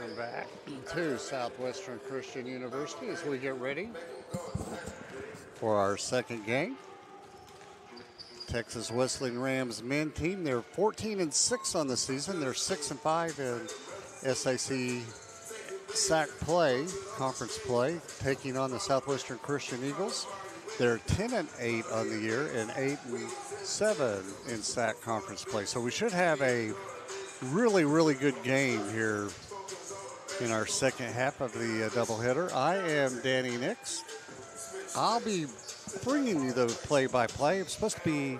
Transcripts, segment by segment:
Welcome back to Southwestern Christian University as we get ready for our second game. Texas Wesleyan Rams men team, they're 14-6 on the season. They're 6-5 in SAC SAC play, conference play, taking on the Southwestern Christian Eagles. They're 10-8 on the year and 8-7 in SAC conference play. So we should have a really, really good game here in our second half of the doubleheader. I am Danny Nix. I'll be bringing you the play-by-play. I'm supposed to be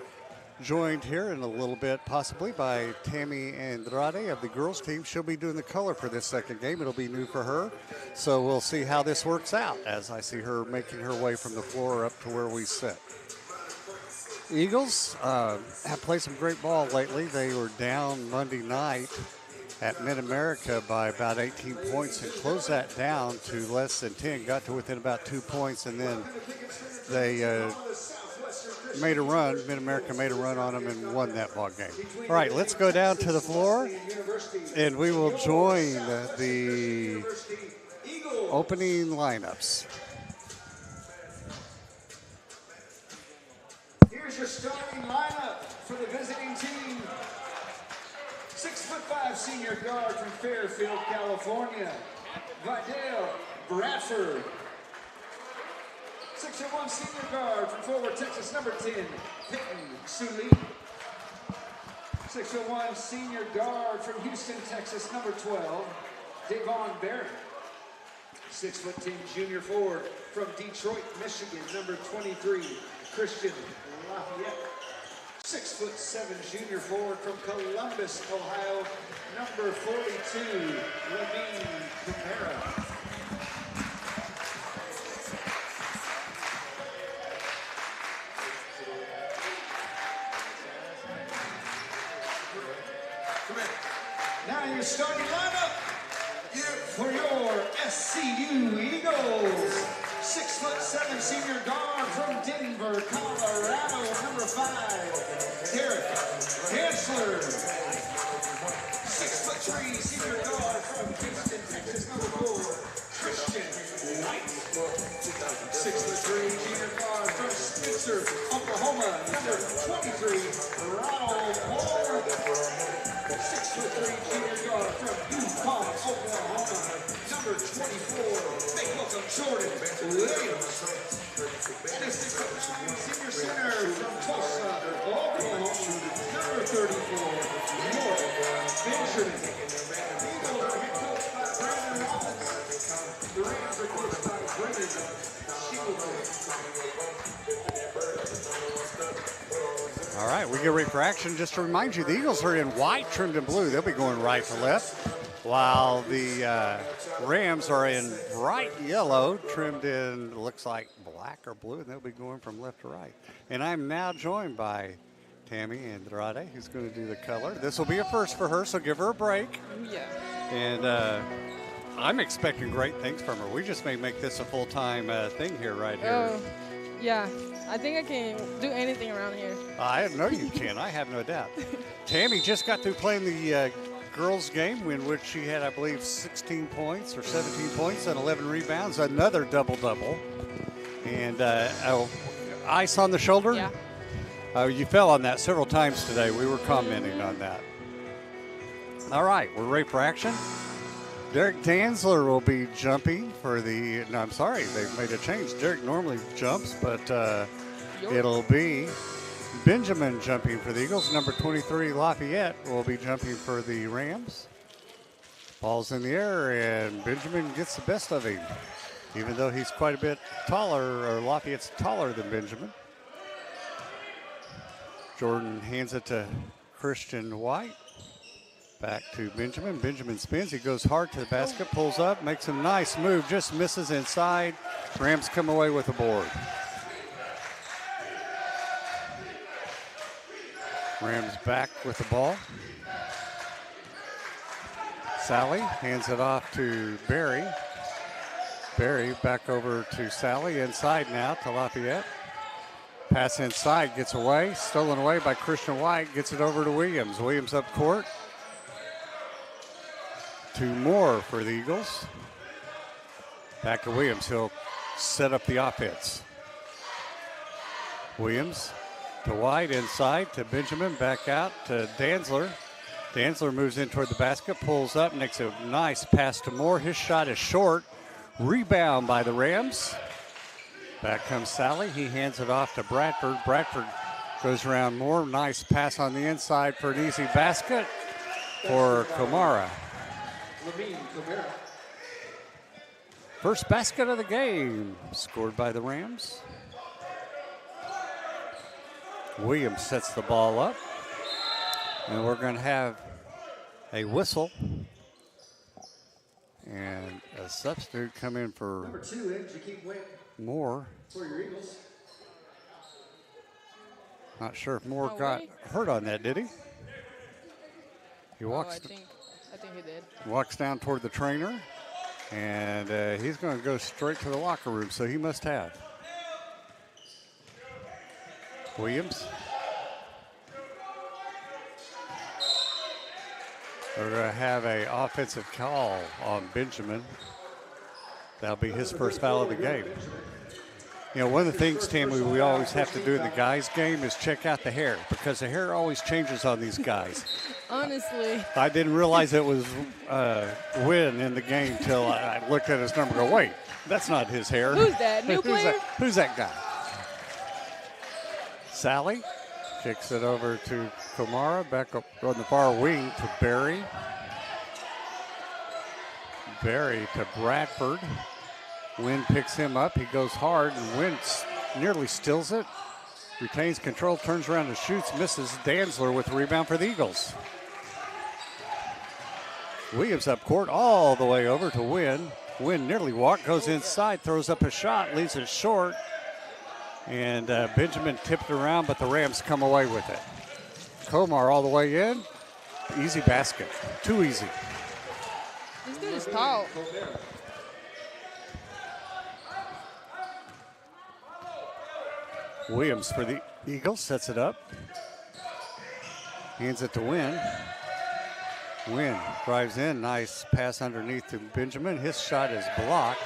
joined here in a little bit, possibly, by Tammy Andrade of the girls team. She'll be doing the color for this second game. It'll be new for her. So we'll see how this works out as I see her making her way from the floor up to where we sit. Eagles have played some great ball lately. They were down Monday night at Mid-America by about 18 points and closed that down to less than 10, got to within about 2 points, and then they made a run. Mid-America made a run on them and won that ball game. All right, let's go down to the floor, and we will join the opening lineups. Here's your starting lineup for the visiting team. 6'5" senior guard from Fairfield, California, Vidal Bradford. 6'1" senior guard from Forward, Texas, number 10, Peyton Sully. 6'1" senior guard from Houston, Texas, number 12, Davon Barron. 6'10" junior forward from Detroit, Michigan, number 23, Christian Lafayette. 6'7" junior forward from Columbus, Ohio, number 42, Lamine Camara. Now your starting lineup for your SCU Eagles. 6'7" senior guard from Denver, Colorado, number 5, Derek Hansler. 6'3" senior guard from Houston, Texas, number 4, Christian White. 6'3" junior guard from Spencer, Oklahoma, number 23, Ronald Moore. 6'3" junior guard from Yukon, Oklahoma, number 24, make welcome Jordan Williams. And a 6'9" senior center from Tulsa, Oklahoma, number 34, York Benjamin. The Eagles are head coached by Brandon Rollins. The Rams are coached by Brendan Shields. All right, we get ready for action. Just to remind you, the Eagles are in white, trimmed in blue. They'll be going right to left, while the Rams are in bright yellow, trimmed in, looks like black or blue, and they'll be going from left to right. And I'm now joined by Tammy Andrade, who's going to do the color. This will be a first for her, so give her a break. Yeah. And I'm expecting great things from her. We just may make this a full-time thing here right here. Oh, yeah. I think I can do anything around here. I know you can. I have no doubt. Tammy just got through playing the girls' game in which she had, I believe, 16 points or 17 points and 11 rebounds, another double-double. And ice on the shoulder? Yeah. You fell on that several times today. We were commenting on that. All right, we're ready for action. Derek Danzler will be jumping for the, no, I'm sorry, they've made a change. Derek normally jumps, but it'll be Benjamin jumping for the Eagles. Number 23, Lafayette, will be jumping for the Rams. Ball's in the air, and Benjamin gets the best of him, even though he's quite a bit taller, or Lafayette's taller than Benjamin. Jordan hands it to Christian White. Back to Benjamin. Benjamin spins. He goes hard to the basket, pulls up, makes a nice move, just misses inside. Rams come away with a board. Rams back with the ball. Sally hands it off to Barry. Barry back over to Sally. Inside now to Lafayette. Pass inside, gets away. Stolen away by Christian White. Gets it over to Williams. Williams up court. 2 more for the Eagles. Back to Williams. He'll set up the offense. Williams to White inside to Benjamin. Back out to Danzler. Danzler moves in toward the basket, pulls up, makes a nice pass to Moore. His shot is short. Rebound by the Rams. Back comes Sally. He hands it off to Bradford. Bradford goes around Moore. Nice pass on the inside for an easy basket for Kamara. First basket of the game scored by the Rams. Williams sets the ball up. And we're going to have a whistle and a substitute come in for Number 2, Jakeem Wynn Moore. for your Eagles. Not sure if Moore Oh, got wait. hurt on that, did he? He Oh, walks, I think he did. walks down toward the trainer, and he's going to go straight to the locker room, so he must have. Williams. We're going to have an offensive call on Benjamin. That'll be his first foul of the game. You know, one of the things, Tammy, we always have to do in the guys' game is check out the hair, because the hair always changes on these guys. Honestly, I didn't realize it was Win in the game till I looked at his number and go, wait, that's not his hair. who's that? New player? Who's that guy? Sally kicks it over to Kamara, back up on the far wing to Barry. Barry to Bradford. Wynn picks him up. He goes hard, and Wynn nearly steals it. Retains control, turns around and shoots, misses. Danzler with the rebound for the Eagles. Williams up court all the way over to Wynn. Wynn nearly walked, goes inside, throws up a shot, leaves it short. And Benjamin tipped around, but the Rams come away with it. Komar all the way in. Easy basket. Too easy. This dude is tall. Williams for the Eagles sets it up. Hands it to Wynn. Wynn drives in. Nice pass underneath to Benjamin. His shot is blocked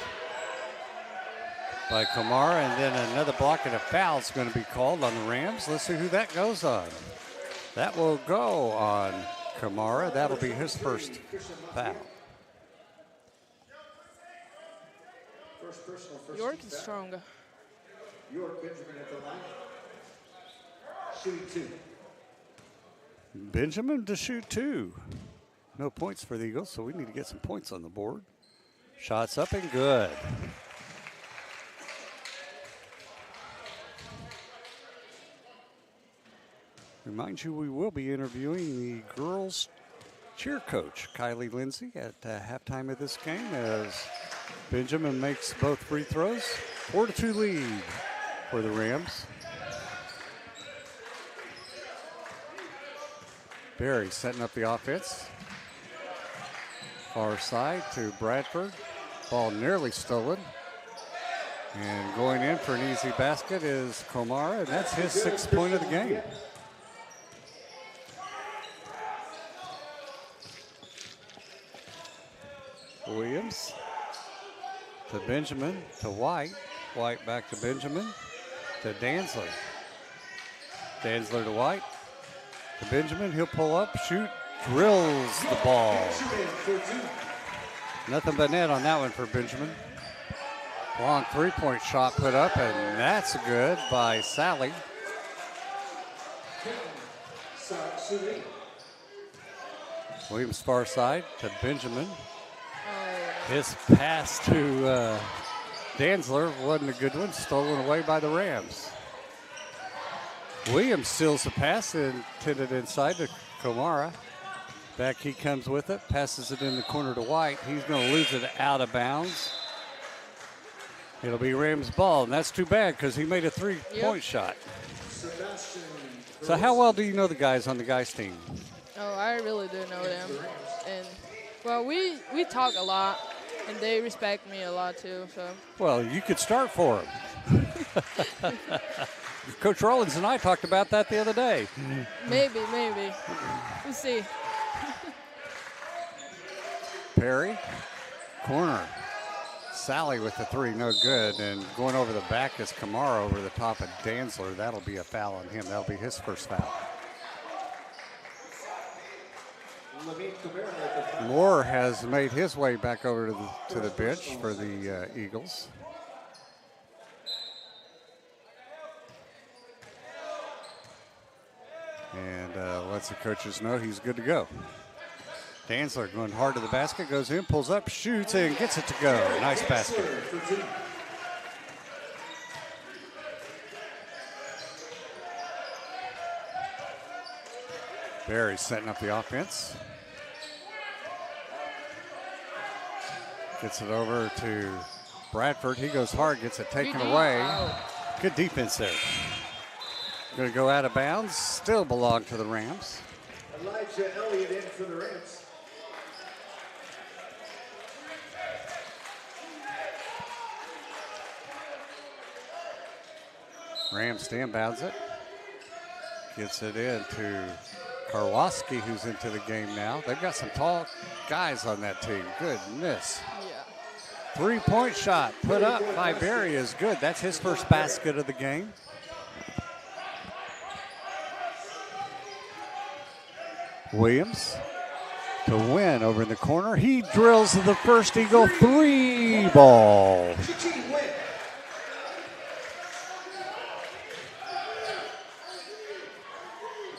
by Kamara, and then another block and a foul is going to be called on the Rams. Let's see who that goes on. That will go on Kamara. That'll be his first foul. York is stronger. York Benjamin at the line. Shooting 2. Benjamin to shoot 2. No points for the Eagles, so we need to get some points on the board. Shots up and good. Remind you, we will be interviewing the girls cheer coach, Kylie Lindsay, at halftime of this game as Benjamin makes both free throws. 4-2 lead for the Rams. Barry setting up the offense. Far side to Bradford. Ball nearly stolen. And going in for an easy basket is Komara, and that's his 6th point of the game. Williams to Benjamin to White. White back to Benjamin to Danzler. Danzler to White to Benjamin. He'll pull up, shoot, drills the ball. Nothing but net on that one for Benjamin. Long 3-point shot put up, and that's good by Sally. Williams far side to Benjamin. His pass to Danzler wasn't a good one, stolen away by the Rams. Williams steals the pass and intended inside to Kamara. Back he comes with it, passes it in the corner to White. He's going to lose it out of bounds. It'll be Rams' ball, and that's too bad because he made a 3-point shot. So how well do you know the guys on the guys' team? Oh, I really do know them. And, well, we talk a lot, and they respect me a lot too. So. Well, you could start for them. Coach Rollins and I talked about that the other day. Maybe. We'll see. Perry. Corner. Sally with the three, no good. And going over the back is Kamara over the top of Danzler. That'll be a foul on him. That'll be his first foul. Moore has made his way back over to the bench for the Eagles. And lets the coaches know he's good to go. Danzler going hard to the basket, goes in, pulls up, shoots, and gets it to go. Nice basket. Barry setting up the offense. Gets it over to Bradford. He goes hard, gets it taken away. Good defense there. Going to go out of bounds. Still belong to the Rams. Elijah Elliott in for the Rams. Rams inbounds it. Gets it in to Karwoski, who's into the game now. They've got some tall guys on that team. Goodness. Yeah. Three-point shot put up by Barry is good. That's his first basket of the game. Williams to win over in the corner. He drills the first Eagle three ball.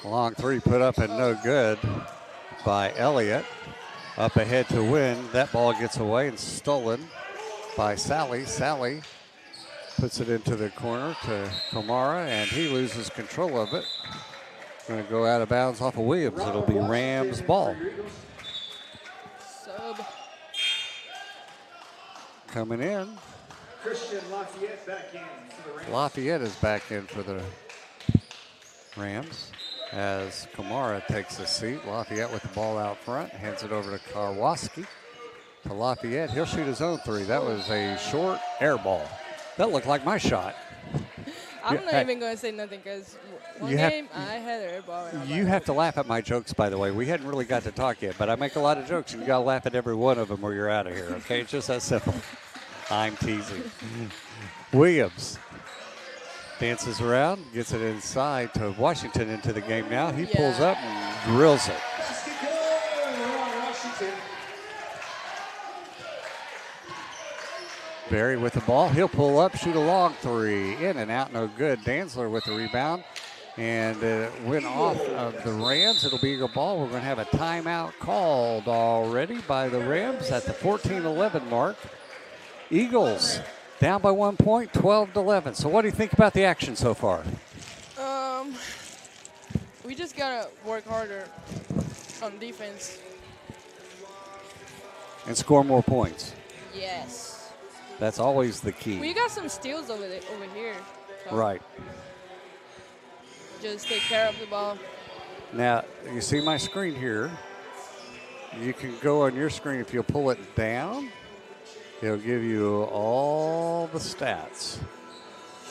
Long three put up and no good by Elliott. Up ahead to win. That ball gets away and stolen by Sally. Sally puts it into the corner to Kamara, and he loses control of it. Going to go out of bounds off of Williams. It'll be Rams ball. Sub. Coming in. Christian Lafayette back in for the Rams. Lafayette is back in for the Rams as Kamara takes a seat. Lafayette with the ball out front, hands it over to Karwoski. To Lafayette, he'll shoot his own three. That was a short air ball. That looked like my shot. I'm not even going to say nothing because one game I had an air ball. You have to laugh at my jokes, by the way. We hadn't really got to talk yet, but I make a lot of jokes, and you got to laugh at every one of them or you're out of here, okay? It's just that simple. I'm teasing. Williams dances around, gets it inside to Washington into the game now. He pulls up and drills it. Barry with the ball. He'll pull up, shoot a long three. In and out, no good. Danzler with the rebound. And went off of the Rams. It'll be Eagle ball. We're going to have a timeout called already by the Rams at the 14-11 mark. Eagles down by 1 point, 12-11. So what do you think about the action so far? We just got to work harder on defense. And score more points. Yes. That's always the key. We got some steals over here. So Right. Just take care of the ball. Now, you see my screen here. You can go on your screen. If you'll pull it down, it'll give you all the stats.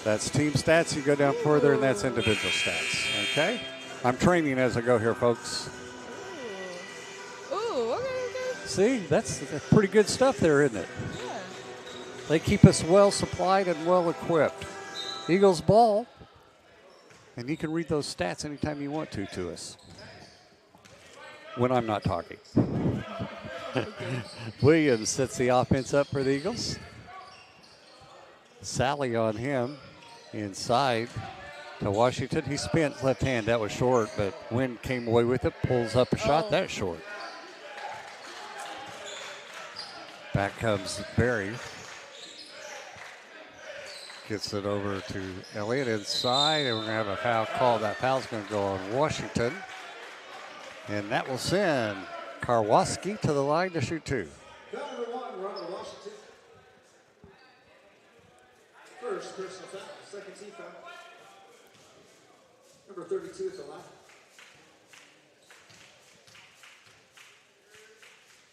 That's team stats. You go down further, and that's individual stats. Okay? I'm training as I go here, folks. Ooh, okay. See, that's pretty good stuff there, isn't it? Yeah. They keep us well supplied and well equipped. Eagles ball. And you can read those stats anytime you want to us. When I'm not talking. Williams sets the offense up for the Eagles. Sally on him. Inside to Washington. He spent left hand. That was short, but Wynn came away with it. Pulls up a shot. That's short. Back comes Barry. Gets it over to Elliott inside, and we're going to have a foul call. That foul's going to go on Washington. And that will send Karwoski to the line to shoot two. Foul number one, Ronald Washington. First personal foul, second team foul. Number 32 at the line.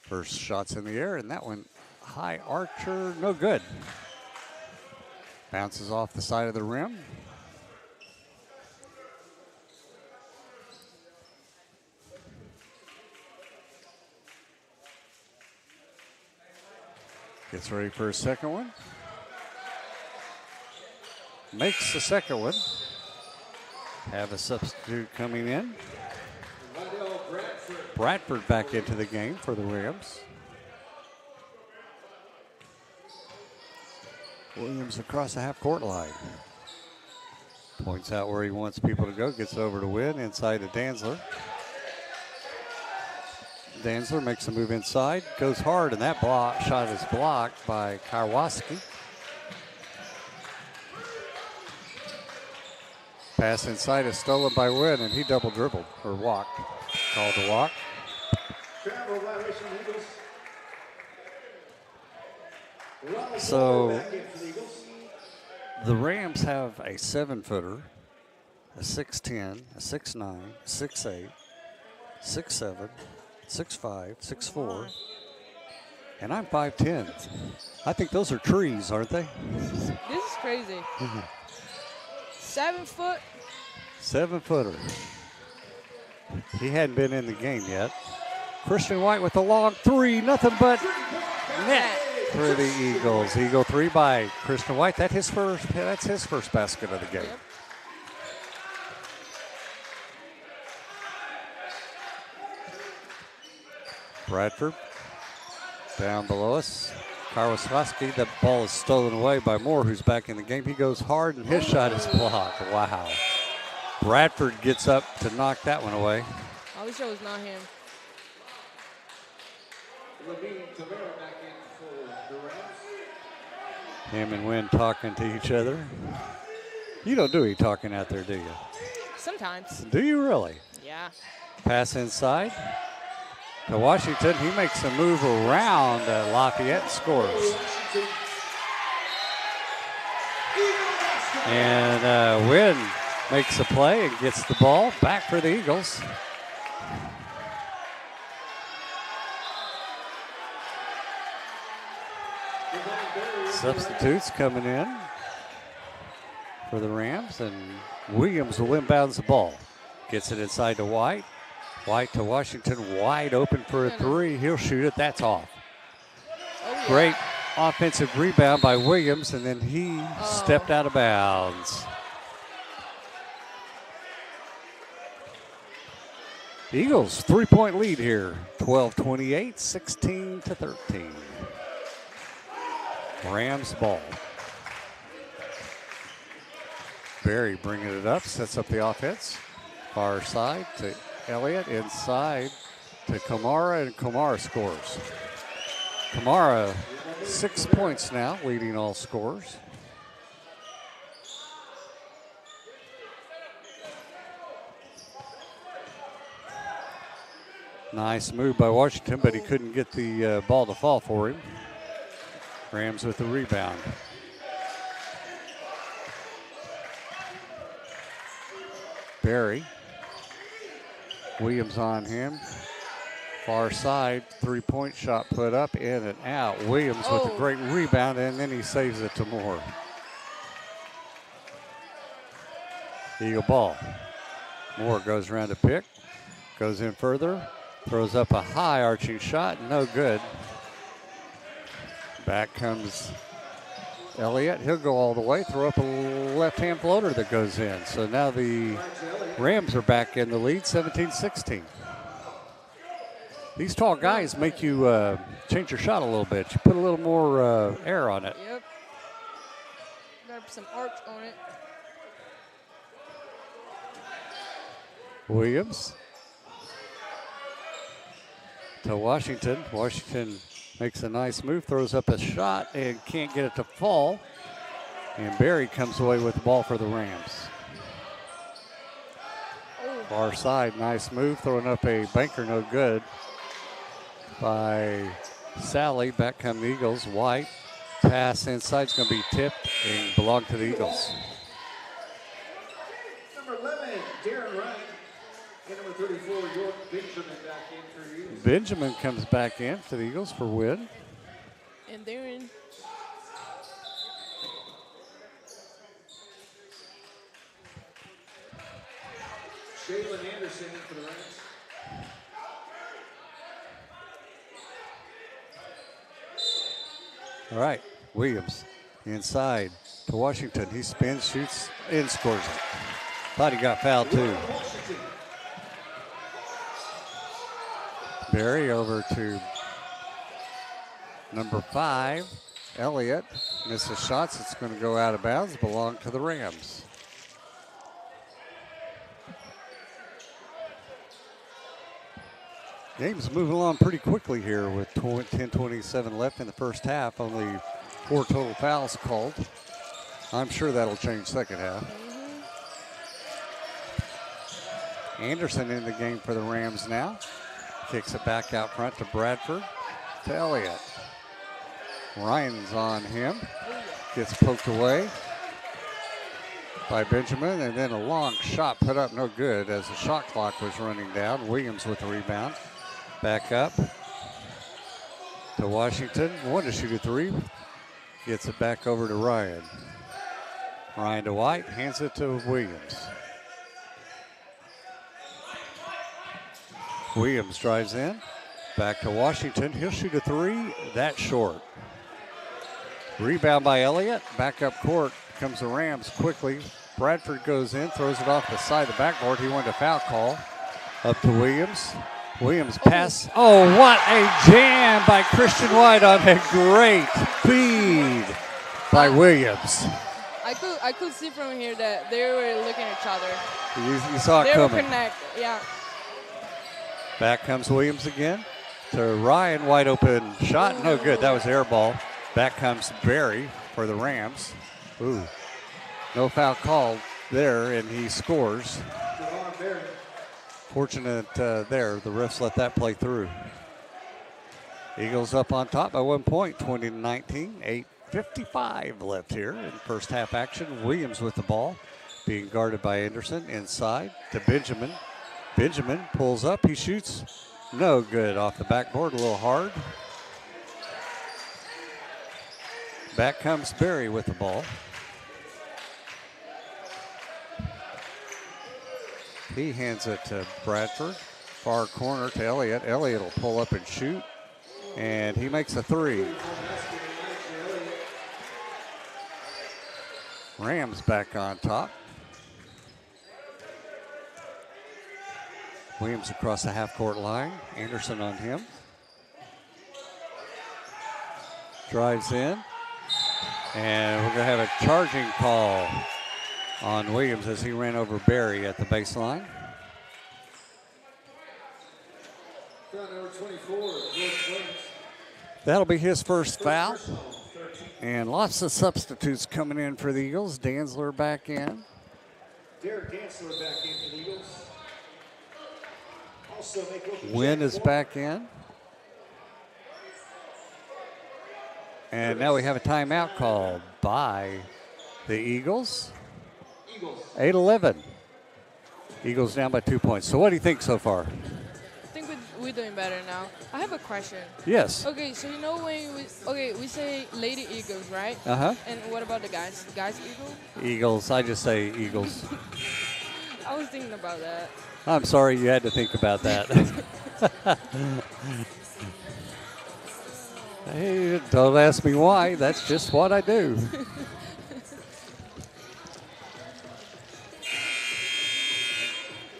First shot's in the air, and that one high archer, no good. Bounces off the side of the rim. Gets ready for his second one. Makes the second one. Have a substitute coming in. Bradford back into the game for the Rams. Williams across the half-court line. Points out where he wants people to go. Gets it over to Wynn, inside to Danzler. Danzler makes a move inside. Goes hard, and that shot is blocked by Karwoski. Pass inside is stolen by Wynn, and he double dribbled, or walked. Called to walk. Travel violation, Eagles. So Back in for the Eagles. the Rams have a 7-footer, a 6'10", a 6'9", 6'8", 6'7", 6'5", 6'4", and I'm 5'10". I think those are trees, aren't they? This is crazy. 7 foot. 7-footer. He hadn't been in the game yet. Christian White with a long three, nothing but net for the Eagles. Eagle three by Christian White. That's his first basket of the game. Yep. Bradford down below us. Karwoski, the ball is stolen away by Moore, who's back in the game. He goes hard, and his shot is blocked. Wow. Bradford gets up to knock that one away. I wish it was not him. Levine Tavera back in for the Rams. Him and Wynn talking to each other. You don't do any talking out there, do you? Sometimes. Do you really? Yeah. Pass inside to Washington. He makes a move around Lafayette and scores. And Wynn makes a play and gets the ball back for the Eagles. Substitutes coming in for the Rams, and Williams will inbounds the ball. Gets it inside to White. White to Washington, wide open for a three. He'll shoot it. That's off. Oh, yeah. Great offensive rebound by Williams, and then he stepped out of bounds. Eagles, 3-point lead here. 12-28, 16-13. Rams ball. Berry bringing it up, sets up the offense. Far side to Elliott, inside to Kamara, and Kamara scores. Kamara, 6 points now, leading all scorers. Nice move by Washington, but he couldn't get the ball to fall for him. Rams with the rebound. Berry. Williams on him. Far side, 3-point shot put up, in and out. Williams with a great rebound, and then he saves it to Moore. Eagle ball. Moore goes around to pick, goes in further, throws up a high arching shot, no good. Back comes Elliott. He'll go all the way, throw up a left-hand floater that goes in. So now the Rams are back in the lead, 17-16. These tall guys make you change your shot a little bit. You put a little more air on it. Yep. Gotta put some arch on it. Williams to Washington. Washington makes a nice move, throws up a shot, and can't get it to fall. And Berry comes away with the ball for the Rams. Far side, nice move, throwing up a banker, no good by Sally. Back come the Eagles. White, pass inside, is going to be tipped and belong to the Eagles. Number 11, Darren Wright. And number 34, York Benjamin back in for you. Benjamin comes back in for the Eagles for Wynn. And they're in. Shaylin Anderson in for the Rams. All right, Williams inside to Washington. He spins, shoots, and scores it. Thought he got fouled too. Barry over to number 5, Elliott. Misses shots. It's going to go out of bounds. Belong to the Rams. Game's moving along pretty quickly here with 10:27 left in the first half. Only 4 total fouls called. I'm sure that'll change second half. Anderson in the game for the Rams now. Kicks it back out front to Bradford, to Elliott. Ryan's on him. Gets poked away by Benjamin, and then a long shot put up no good as the shot clock was running down. Williams with the rebound. Back up to Washington. One to shoot a 3. Gets it back over to Ryan. Ryan to White, hands it to Williams. Williams drives in. Back to Washington. He'll shoot a 3. That's short. Rebound by Elliott. Back up court comes the Rams quickly. Bradford goes in, throws it off the side of the backboard. He wanted a foul call. Up to Williams. Williams pass. Oh, what a jam by Christian White on a great feed by Williams. I could see from here that they were looking at each other. You saw it they coming. They were connected, yeah. Back comes Williams again to Ryan. Wide open shot. No good. That was air ball. Back comes Barry for the Rams. Ooh. No foul called there, and he scores. Fortunate there. The refs let that play through. Eagles up on top by 1 point, 20-19. 8:55 left here in first half action. Williams with the ball, being guarded by Anderson. Inside to Benjamin. Benjamin pulls up. He shoots. No good. Off the backboard. A little hard. Back comes Barry with the ball. He hands it to Bradford. Far corner to Elliott. Elliott will pull up and shoot. And he makes a 3. Rams back on top. Williams across the half-court line. Anderson on him. Drives in. And we're going to have a charging call on Williams as he ran over Barry at the baseline. That'll be his first foul. And lots of substitutes coming in for the Eagles. Danzler back in. Derek Danzler back in for the Eagles. Also Wynn is back in. And now we have a timeout called by the Eagles. 8-11. Eagles down by 2 points. So what do you think so far? I think we're doing better now. I have a question. Yes. Okay, so you know when we say Lady Eagles, right? Uh-huh. And what about the guys? Guys Eagle? Eagles. I just say Eagles. I was thinking about that. I'm sorry you had to think about that. Hey, don't ask me why. That's just what I do.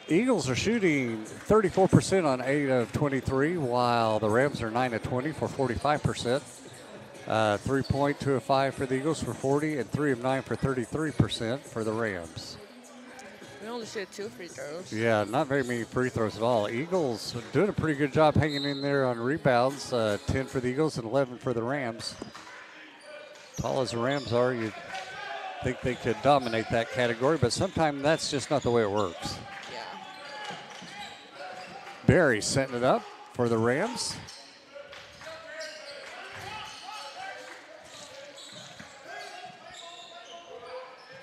Eagles are shooting 34% on 8 of 23, while the Rams are 9 of 20 for 45%. 3-point, 2 of 5 for the Eagles for 40, and 3 of 9 for 33% for the Rams. We only shot 2 free throws. Yeah, not very many free throws at all. Eagles doing a pretty good job hanging in there on rebounds. 10 for the Eagles and 11 for the Rams. Tall as the Rams are, you'd think they could dominate that category, but sometimes that's just not the way it works. Yeah. Barry setting it up for the Rams.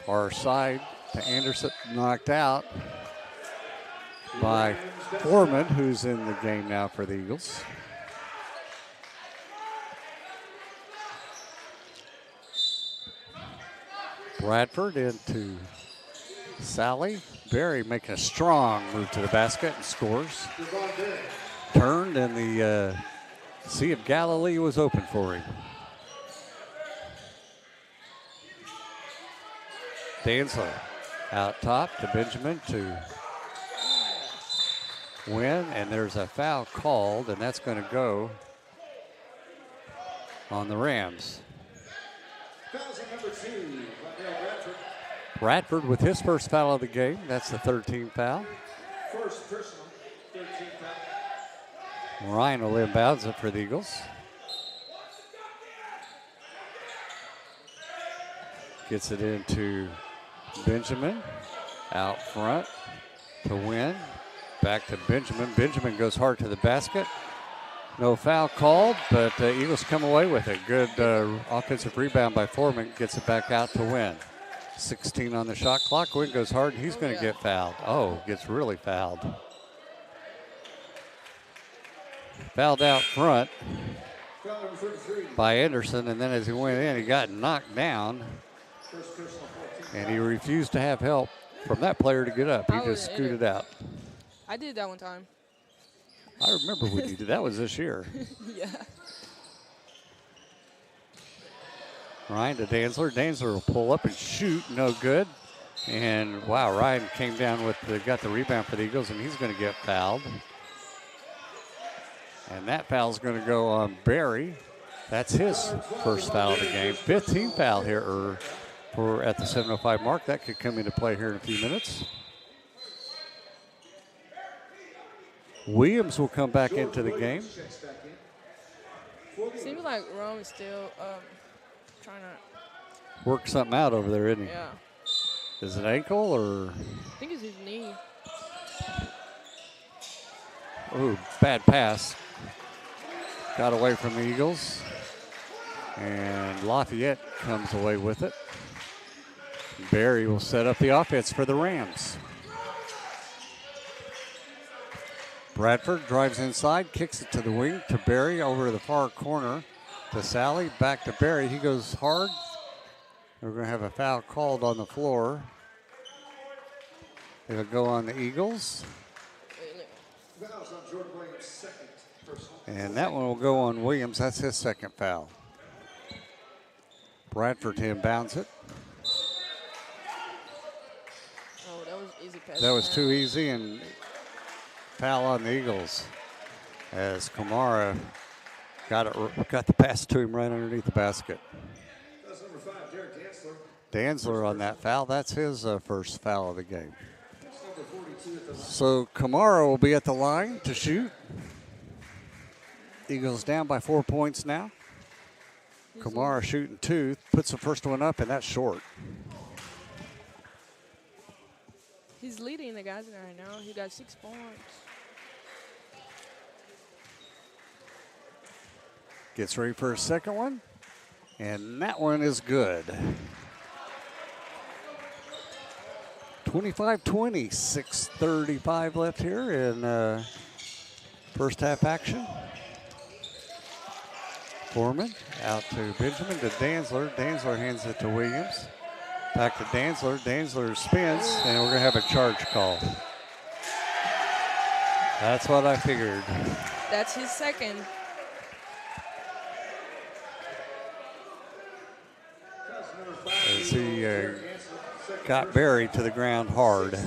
Far side to Anderson, knocked out by Foreman, who's in the game now for the Eagles. Bradford into Sally. Barry making a strong move to the basket and scores. Turned, and the Sea of Galilee was open for him. Danzler out top to Benjamin to win, and there's a foul called, and that's going to go on the Rams. Fouls at number 2, Bradford. Bradford with his first foul of the game. That's the 13th foul. First personal, 13 foul. Ryan will inbounds it for the Eagles. Gets it into Benjamin out front to win. Back to Benjamin. Benjamin goes hard to the basket. No foul called, but Eagles come away with a good offensive rebound by Foreman. Gets it back out to win. 16 on the shot clock. Win goes hard, and he's going to get fouled. Oh, gets really fouled. Fouled out front Foul number 33. by Anderson, and then as he went in, he got knocked down, First personal, 14. and he refused to have help from that player to get up. He I just was in scooted it. out. I did that one time. I remember when you did that. Was this year. Yeah. Ryan to Danzler. Danzler will pull up and shoot. No good. And wow, Ryan came down with got the rebound for the Eagles, and he's going to get fouled. And that foul's going to go on Barry. That's his first foul of the game. 15th foul here for at the 7:05 mark. That could come into play here in a few minutes. Williams will come back into the game. Seems like Rome is still trying to. Work something out over there, isn't he? Yeah. Is it ankle or? I think it's his knee. Ooh, bad pass. Got away from the Eagles. And Lafayette comes away with it. Barry will set up the offense for the Rams. Bradford drives inside, kicks it to the wing to Barry over to the far corner to Sally. Back to Barry. He goes hard. We're going to have a foul called on the floor. It'll go on the Eagles. Fouls on Jordan Williams, second personal. And that one will go on Williams. That's his second foul. Bradford inbounds it. Oh, that was easy pass. That was too easy, and foul on the Eagles as Kamara got the pass to him right underneath the basket. That's number 5, Derek Danzler. Danzler on that foul. That's his first foul of the game. That's number 42 at the line. So Kamara will be at the line to shoot. Eagles down by 4 points now. Kamara shooting 2, puts the first one up, and that's short. He's leading the guys right now. He got 6 points. Gets ready for a second one, and that one is good. 25-20, 6:35 left here in first half action. Foreman out to Benjamin to Danzler. Danzler hands it to Williams. Back to Danzler. Danzler spins, and we're going to have a charge call. That's what I figured. That's his second. As he got buried to the ground hard.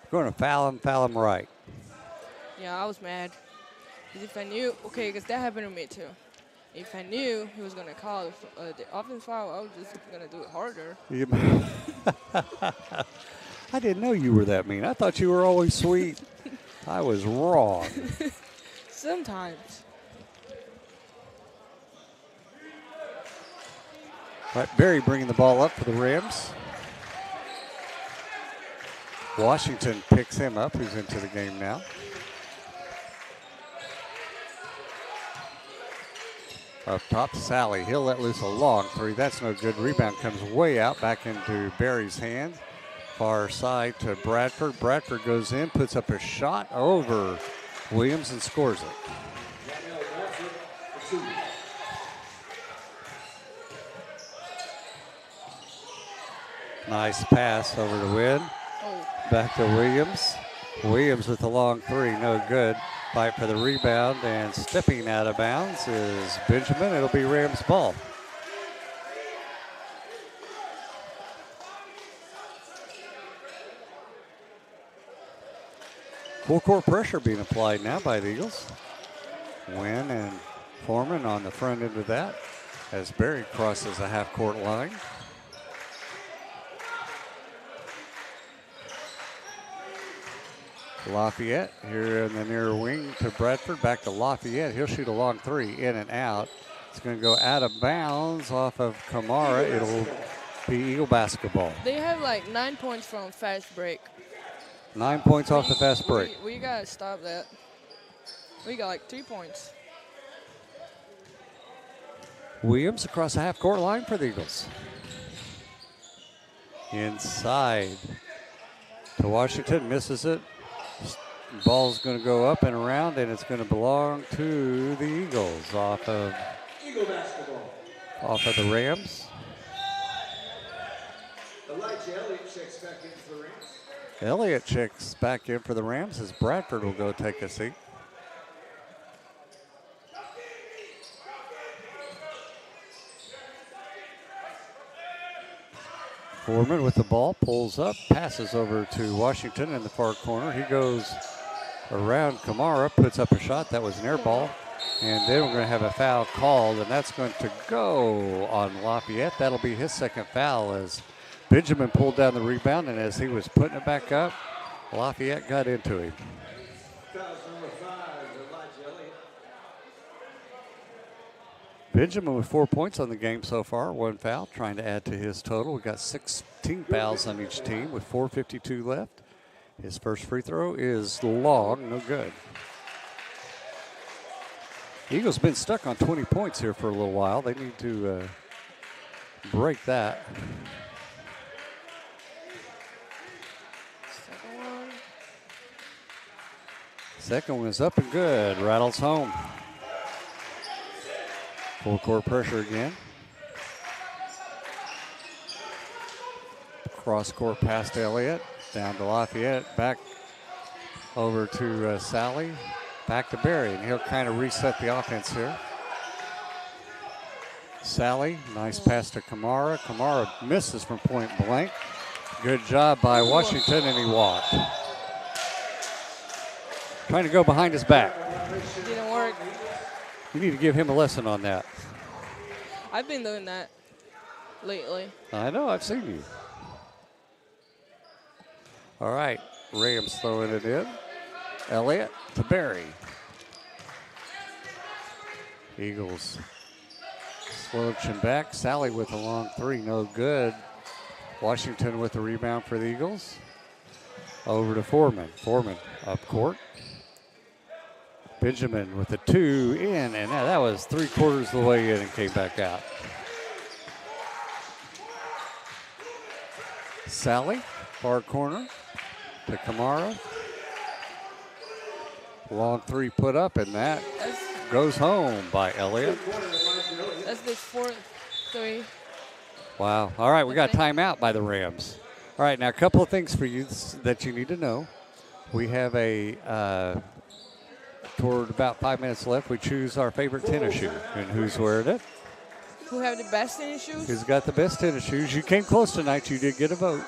Going to foul him right. Yeah, I was mad. Because if I knew, okay, because that happened to me too. If I knew he was going to call the offense foul, I was just going to do it harder. I didn't know you were that mean. I thought you were always sweet. I was wrong. Sometimes. All right, Barry bringing the ball up for the Rams. Washington picks him up, who's into the game now. Up top, Sally. He'll let loose a long 3. That's no good. Rebound comes way out, back into Barry's hand. Far side to Bradford. Bradford goes in, puts up a shot over Williams and scores it. Nice pass over to Wynn. Oh, Back to Williams. Williams with the long 3, no good. Fight for the rebound, and stepping out of bounds is Benjamin. It'll be Rams ball. Full court pressure being applied now by the Eagles. Wynn and Foreman on the front end of that as Berry crosses the half-court line. Lafayette here in the near wing to Bradford. Back to Lafayette. He'll shoot a long three, in and out. It's going to go out of bounds off of Kamara. It'll be Eagle basketball. They have like 9 points from fast break. 9 points off the fast break. We got to stop that. We got like 3 points. Williams across the half-court line for the Eagles. Inside to Washington, misses it. Ball's going to go up and around, and it's going to belong to the Eagles off of Eagle basketball. the Rams. Elijah Elliott checks back in for the Rams. Elliott checks back in for the Rams as Bradford will go take a seat. Foreman with the ball, pulls up, passes over to Washington in the far corner. He goes around Kamara, puts up a shot. That was an air ball. And then we're going to have a foul called, and that's going to go on Lafayette. That'll be his second foul as Benjamin pulled down the rebound, and as he was putting it back up, Lafayette got into him. Fouls number 5, Elijah Elliott. Benjamin with 4 points on the game so far, 1 foul, trying to add to his total. We've got 16 fouls on each team with 4:52 left. His first free throw is long, no good. Eagles been stuck on 20 points here for a little while. They need to break that. Second one is up and good. Rattles home. Full court pressure again. Cross court past Elliott. Down to Lafayette. Back over to Sally. Back to Berry. And he'll kind of reset the offense here. Sally. Nice pass to Kamara. Kamara misses from point blank. Good job by Washington, and he walked. Trying to go behind his back. Didn't work. You need to give him a lesson on that. I've been doing that lately. I know, I've seen you. All right, Rams throwing it in. Elliott to Berry. Eagles slouching back. Sally with a long three, no good. Washington with the rebound for the Eagles. Over to Foreman. Foreman up court. Benjamin with the 2 in, and that was 3/4 of the way in and came back out. Sally, far corner to Kamara. Long 3 put up, and that goes home by Elliott. That's the 4th 3. Wow. All right, we got timeout by the Rams. All right, now a couple of things for you that you need to know. We have toward about 5 minutes left, we choose our favorite tennis shoe. And who's wearing it? Who have the best tennis shoes? Who's got the best tennis shoes? You came close tonight. You did get a vote.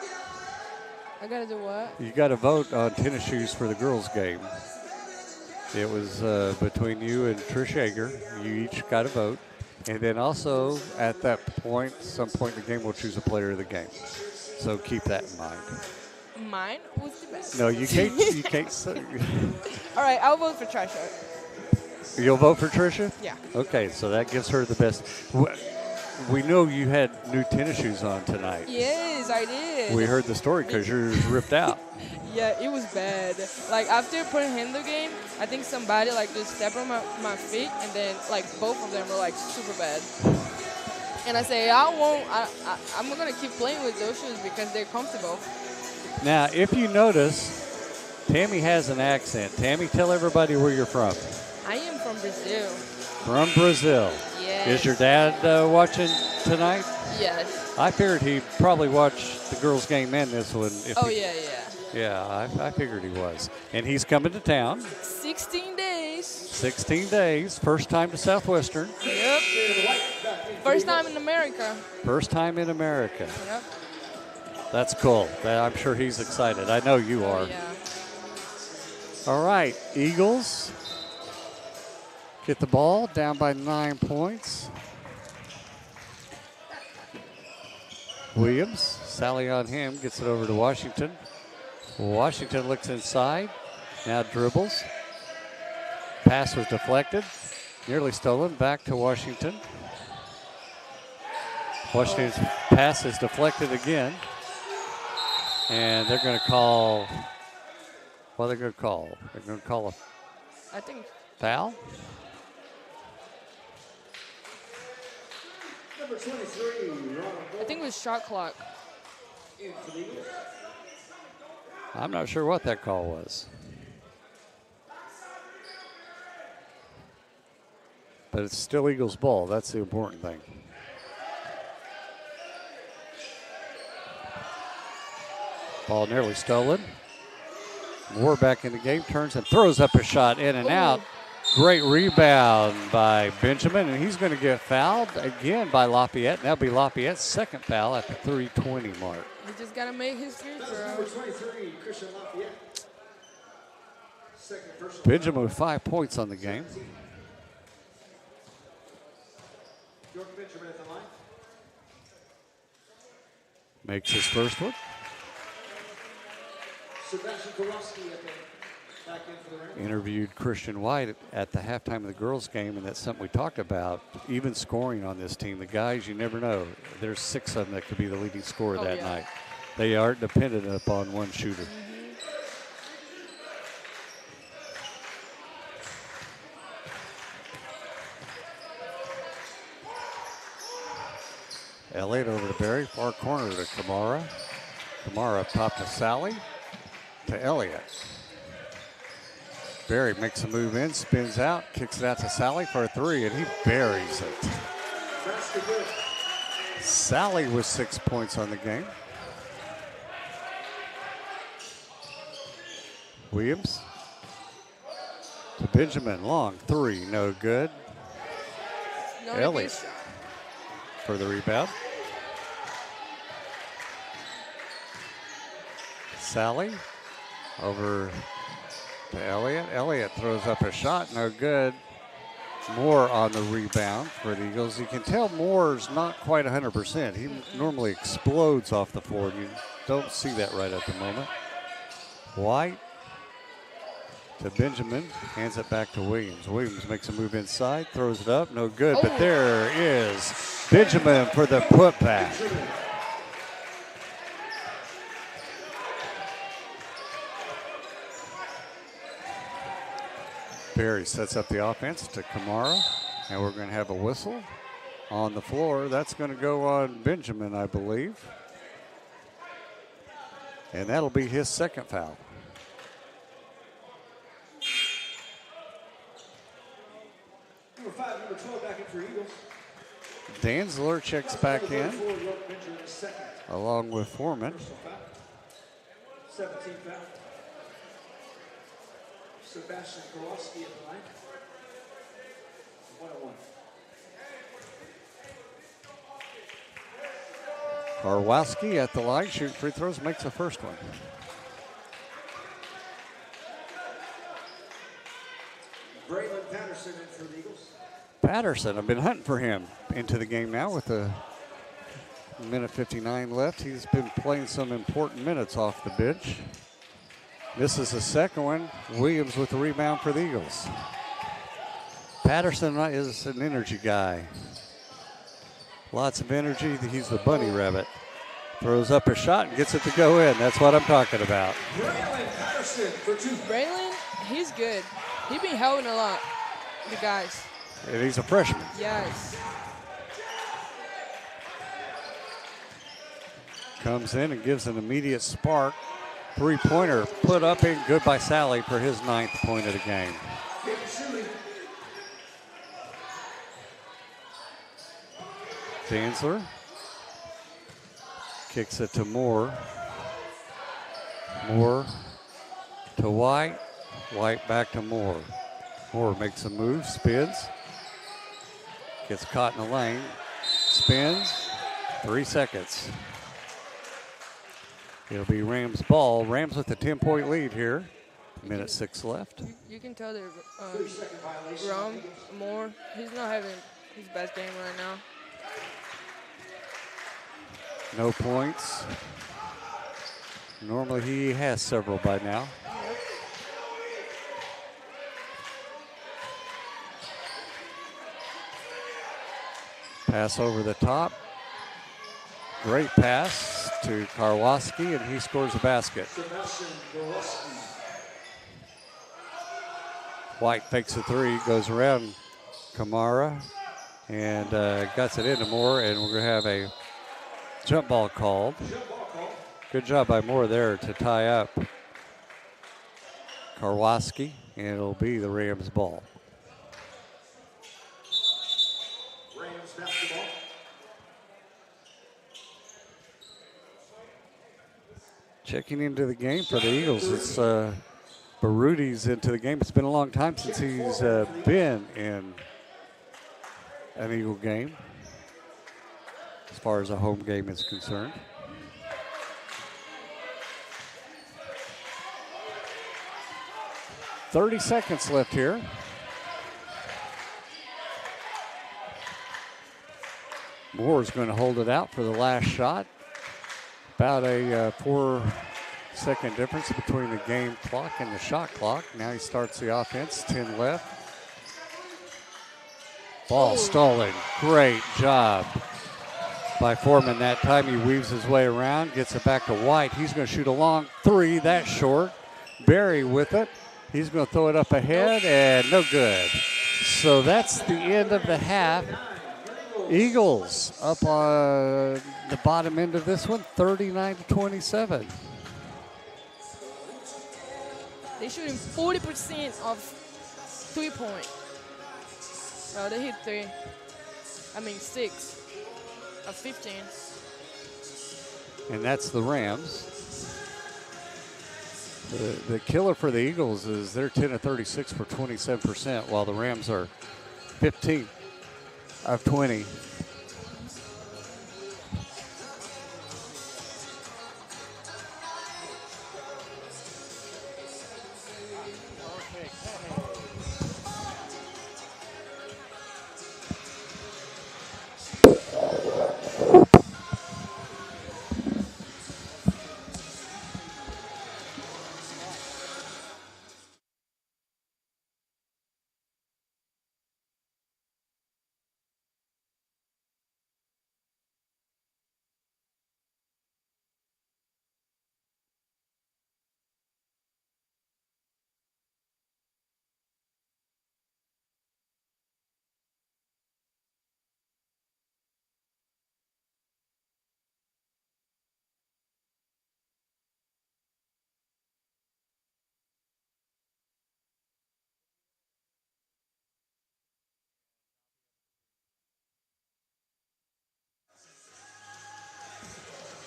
I gotta do what? You got a vote on tennis shoes for the girls' game. It was between you and Trish Yeager. You each got a vote. And then also, at that point, some point in the game, we'll choose a player of the game. So keep that in mind. Mine? Who's the best? No, you can't. You can't. All right, I'll vote for Trisha. You'll vote for Tricia? Yeah. Okay, so that gives her the best. We know you had new tennis shoes on tonight. Yes, I did. We heard the story because yours ripped out. Yeah, it was bad. Like, after putting in the game, I think somebody, like, just stepped on my feet, and then, like, both of them were, like, super bad. And I say, I'm going to keep playing with those shoes because they're comfortable. Now, if you notice, Tammy has an accent. Tammy, tell everybody where you're from. I am from Brazil. From Brazil. Yes. Is your dad watching tonight? Yes. I figured he'd probably watch the girls' game and this one. Yeah. Yeah, I figured he was. And he's coming to town. 16 days. 16 days. First time to Southwestern. Yep. First time in America. First time in America. Yep. That's cool. I'm sure he's excited. I know you are. Yeah. All right, Eagles get the ball down by 9 points. Williams, Sally on him, gets it over to Washington. Washington looks inside, now dribbles. Pass was deflected, nearly stolen, back to Washington. Washington's pass is deflected again. And they're going to call, what are they going to call? They're going to call a I think foul? Number 23, Ronald I think it was shot clock. in for the Eagles. I'm not sure what that call was. But it's still Eagles ball. That's the important thing. Ball nearly stolen. Moore back in the game, turns and throws up a shot in and out. Great rebound by Benjamin, and he's going to get fouled again by Lafayette. That'll be Lafayette's second foul at the 3:20 mark. He just got to make his free Number throw. 23, Christian Lafayette. Second personal. Benjamin with 5 points on the game. Jordan Benjamin at the line. Makes his first one. Sebastian Kowalski at the back end for the Rams. Interviewed Christian White at the halftime of the girls' game, and that's something we talked about. Even scoring on this team, the guys, you never know. There's 6 of them that could be the leading scorer that night. They aren't dependent upon one shooter. Elliott over to Barry, far corner to Kamara. Kamara up top to Sally, to Elliott. Barry makes a move in, spins out, kicks it out to Sally for a 3, and he buries it. That's the good. Sally with 6 points on the game. Williams to Benjamin, long 3, no good. No Elliott good shot. for the rebound. Sally over to Elliott. Elliott throws up a shot, no good. Moore on the rebound for the Eagles. You can tell Moore's not quite 100%. He normally explodes off the floor, and you don't see that right at the moment. White to Benjamin, hands it back to Williams. Williams makes a move inside, throws it up, no good, but there is Benjamin for the putback. Barry sets up the offense to Kamara, and we're going to have a whistle on the floor. That's going to go on Benjamin, I believe. And that'll be his second foul. Number 5, number 12 back in for Eagles. Danzler checks back in, Number 34, York Benjamin is second. along with Foreman. Personal foul. 17 foul. Sebastian Kowalski at the line. 101. Karwowski at the line, shooting free throws, makes the first one. Braylon Patterson in for the Eagles. Patterson, I've been hunting for him into the game now with a minute 59 left. He's been playing some important minutes off the bench. This is the second one. Williams with the rebound for the Eagles. Patterson is an energy guy. Lots of energy. He's the bunny rabbit. Throws up a shot and gets it to go in. That's what I'm talking about. Braylon Patterson for 2. Braylon, he's good. He been helping a lot, the guys. And he's a freshman. Yes. Comes in and gives an immediate spark. Three-pointer put up and good by Sally for his 9th point of the game. Danzler kicks it to Moore. Moore to White. White back to Moore. Moore makes a move, spins. Gets caught in the lane. Spins. 3 seconds. It'll be Rams ball. Rams with a 10-point lead here. Minute 6 left. You can tell that Rom Moore, he's not having his best game right now. No points. Normally he has several by now. Pass over the top. Great pass to Karwoski, and he scores a basket. White fakes a three, goes around Kamara, and guts it into Moore, and we're going to have a jump ball called. Good job by Moore there to tie up Karwoski, and it'll be the Rams ball. Rams basketball. Checking into the game for the Eagles, it's Baruti's into the game. It's been a long time since he's been in an Eagle game, as far as a home game is concerned. "30 seconds left here. Moore's going to hold it out for the last shot. About a 4-second difference between the game clock and the shot clock. Now he starts the offense, 10 left. Ball stalling. Great job by Foreman that time. He weaves his way around, gets it back to White. He's going to shoot a long three. That's short. Barry with it. He's going to throw it up ahead, and no good. So that's the end of the half. Eagles up on the bottom end of this one, 39-27. They're shooting 40% of 3-point. No, they hit 6 of 15. And that's the Rams. The killer for the Eagles is they're 10 of 36 for 27%, while the Rams are 15 of 20.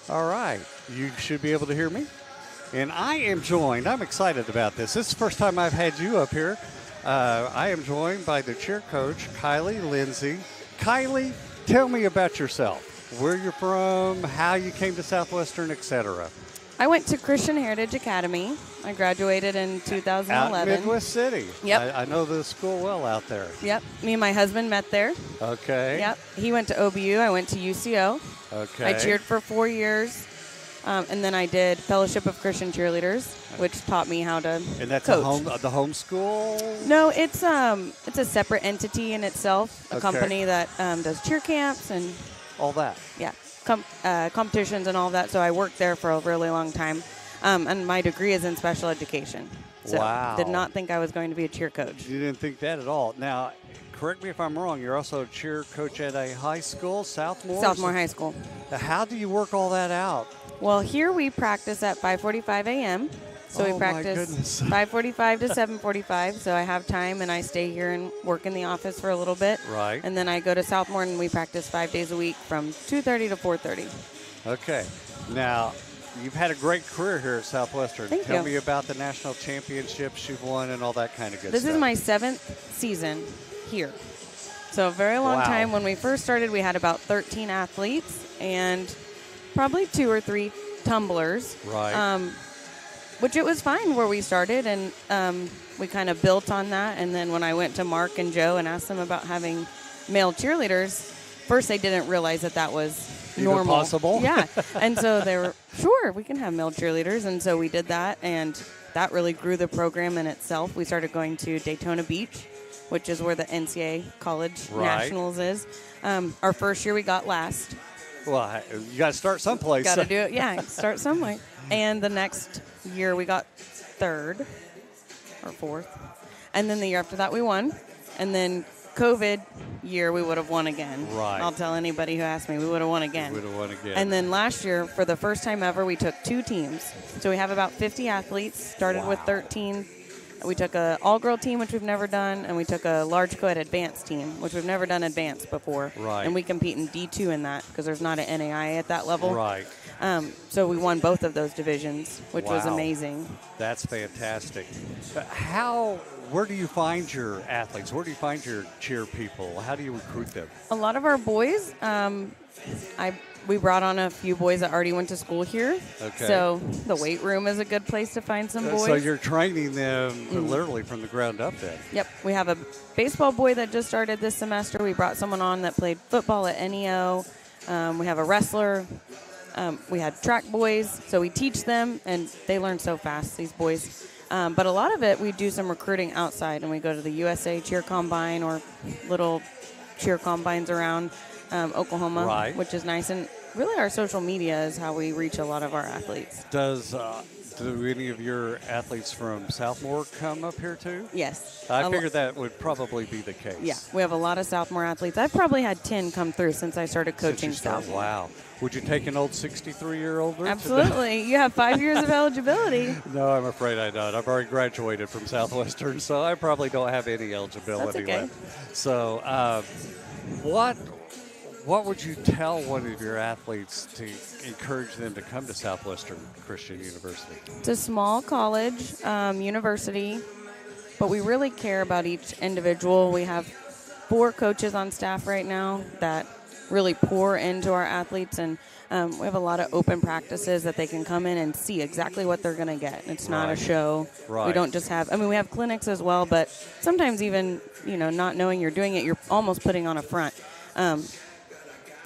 All right, you should be able to hear me. And I am joined, I'm excited about this. This is the first time I've had you up here. I am joined by the cheer coach, Kylie Lindsay. Kylie, tell me about yourself, where you're from, how you came to Southwestern, etc. I went to Christian Heritage Academy. I graduated in 2011. Out in Midwest City. Yep. I know the school well out there. Yep. Me and my husband met there. Okay. Yep. He went to OBU. I went to UCO. Okay. I cheered for 4 years. And then I did Fellowship of Christian Cheerleaders, which taught me how to And that's coach. the home school? No, it's a separate entity in itself, a Okay. company that does cheer camps and All that. yeah, competitions and all that. So I worked there for a really long time. And my degree is in special education. So Wow. did not think I was going to be a cheer coach. You didn't think that at all. Now, correct me if I'm wrong, you're also a cheer coach at a high school, Southmore? Southmore High School. How do you work all that out? Well, here we practice at 5:45 a.m. So Oh, we my practice goodness. 5:45 to 7:45. So I have time and I stay here and work in the office for a little bit. Right. And then I go to Southmore and we practice 5 days a week from 2:30 to 4:30. Okay. Now, you've had a great career here at Southwestern. Thank Tell you. me about the national championships you've won and all that kind of good This stuff. is my 7th season here. So a very long Wow. time. When we first started, we had about 13 athletes and probably 2 or 3 tumblers. Right. which it was fine where we started, and we kind of built on that. And then when I went to Mark and Joe and asked them about having male cheerleaders, first they didn't realize that was Even normal. possible? Yeah. And so they were, sure, we can have male cheerleaders. And so we did that, and that really grew the program in itself. We started going to Daytona Beach, which is where the NCAA College Nationals is. Our first year we got last. Well, you got to start someplace. Got to do it, yeah, start somewhere. And the next year we got third or fourth. And then the year after that we won. And then COVID year we would have won again. Right. I'll tell anybody who asks me, we would have won again. We would have won again. And then last year, for the first time ever, we took 2 teams. So we have about 50 athletes, started with 13. We took an all-girl team, which we've never done, and we took a large co-ed advanced team, which we've never done advanced before. Right. And we compete in D2 in that because there's not an NAIA at that level. Right. So we won both of those divisions, which was Wow. amazing. That's fantastic. Where do you find your athletes? Where do you find your cheer people? How do you recruit them? A lot of our boys, we brought on a few boys that already went to school here. Okay. So the weight room is a good place to find some boys. So you're training them literally from the ground up then? Yep. We have a baseball boy that just started this semester. We brought someone on that played football at NEO. We have a wrestler. We had track boys. So we teach them, and they learn so fast, these boys. But a lot of it, we do some recruiting outside, and we go to the USA Cheer Combine or little cheer combines around Oklahoma, Right. which is nice. And really our social media is how we reach a lot of our athletes. Do any of your athletes from Southmore come up here too? Yes. I figured that would probably be the case. Yeah, we have a lot of Southmore athletes. I've probably had 10 come through since I started Since coaching you started. Southmore. Wow. Would you take an old 63-year-old? Absolutely. You have 5 years of eligibility. No, I'm afraid I don't. I've already graduated from Southwestern, so I probably don't have any eligibility That's okay. left. So, what would you tell one of your athletes to encourage them to come to Southwestern Christian University? It's a small college, university, but we really care about each individual. We have 4 coaches on staff right now that really pour into our athletes, and we have a lot of open practices that they can come in and see exactly what they're going to get. It's not a Right. show. Right. We don't just have, we have clinics as well, but sometimes even, not knowing you're doing it, you're almost putting on a front.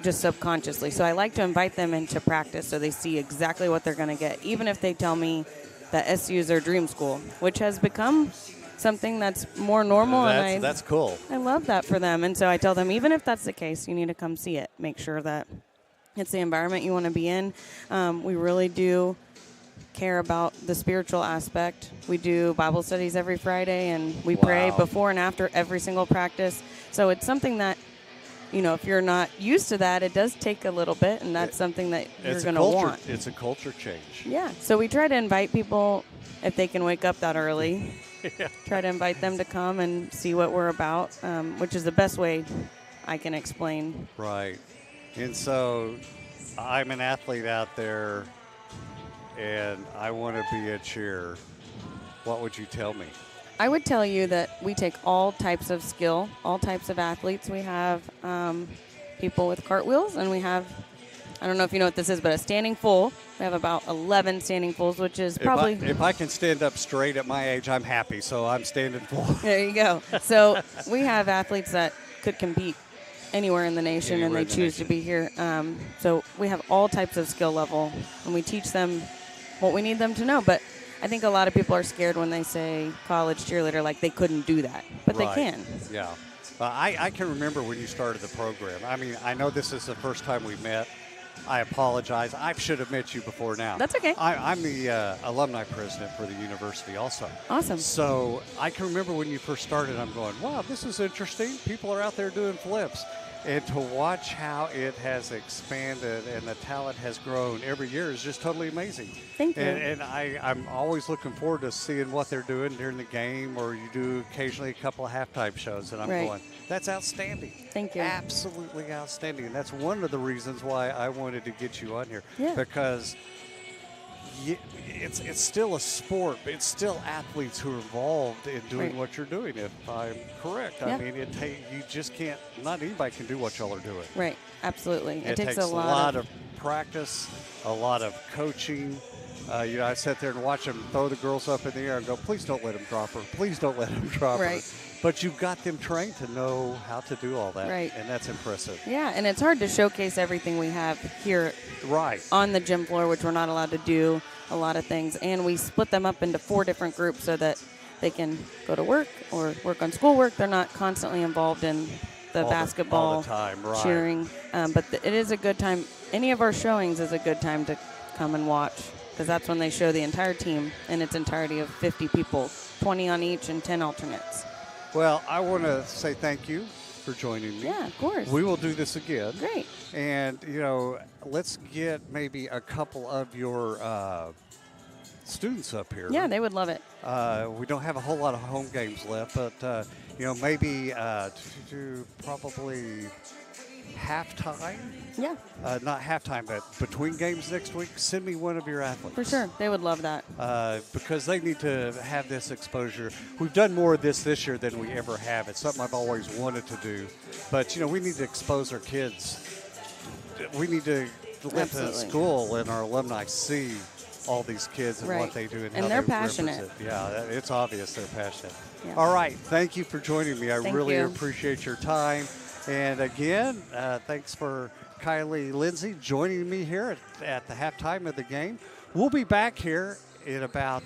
Just subconsciously. So I like to invite them into practice so they see exactly what they're going to get, even if they tell me that SU is their dream school, which has become something that's more normal. That's cool. I love that for them. And so I tell them, even if that's the case, you need to come see it. Make sure that it's the environment you want to be in. We really do care about the spiritual aspect. We do Bible studies every Friday, and we pray Wow. before and after every single practice. So it's something that, if you're not used to that, it does take a little bit, and that's something that you're going to want. It's a culture change. Yeah. So we try to invite people, if they can wake up that early, try to invite them to come and see what we're about, which is the best way I can explain. Right. And so I'm an athlete out there, and I want to be a cheer. What would you tell me? I would tell you that we take all types of skill, all types of athletes. We have people with cartwheels, and we have, I don't know if you know what this is, but a standing full. We have about 11 standing fulls, which is probably... If I can stand up straight at my age, I'm happy, so I'm standing full. There you go. So we have athletes that could compete anywhere in the nation, Anywhere and they in the choose to be here. So we have all types of skill level, and we teach them what we need them to know. But I think a lot of people are scared when they say college cheerleader, like they couldn't do that, but Right. they can. Yeah. I can remember when you started the program. I mean, I know this is the first time we met. I apologize. I should have met you before now. That's okay. I'm the alumni president for the university also. Awesome. So I can remember when you first started, I'm going, wow, this is interesting. People are out there doing flips. And to watch how it has expanded and the talent has grown every year is just totally amazing. Thank you. And I'm always looking forward to seeing what they're doing during the game, or you do occasionally a couple of halftime shows, and I'm Right. going, that's outstanding. Thank you. Absolutely outstanding. And that's one of the reasons why I wanted to get you on here. Yeah. Because it's still a sport, but it's still athletes who are involved in doing Right. what you're doing, if I'm correct. Yeah. I mean, you just can't, not anybody can do what y'all are doing. Right. Absolutely. It takes takes a lot of practice, a lot of coaching, I sit there and watch them throw the girls up in the air and go, please don't let them drop her. Please don't let them drop Right. her. But you've got them trained to know how to do all that. Right. And that's impressive. Yeah, and it's hard to showcase everything we have here Right. on the gym floor, which we're not allowed to do a lot of things. And we split them up into 4 different groups so that they can go to work or work on schoolwork. They're not constantly involved in the basketball, all the time, right. cheering. But it is a good time. Any of our showings is a good time to come and watch, because that's when they show the entire team in its entirety of 50 people, 20 on each and 10 alternates. Well, I want to say thank you for joining me. Yeah, of course. We will do this again. Great. And, let's get maybe a couple of your students up here. Yeah, they would love it. We don't have a whole lot of home games left, but, maybe to probably halftime. Yeah, Not halftime, but between games next week, send me one of your athletes. for sure. They would love that. Because they need to have this exposure. We've done more of this year than we ever have. It's something I've always wanted to do. But, we need to expose our kids. We need to let the Absolutely. school and our alumni see all these kids and what Right. they do and And how they're they passionate. represent. Yeah, it's obvious they're passionate. Yeah. All right. Thank you for joining me. I Thank really you. appreciate your time. And again, thanks for Kylie Lindsay joining me here at the halftime of the game. We'll be back here in about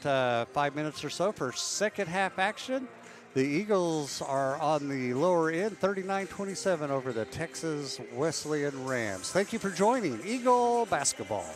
5 minutes or so for second half action. The Eagles are on the lower end, 39-27 over the Texas Wesleyan Rams. Thank you for joining Eagle Basketball.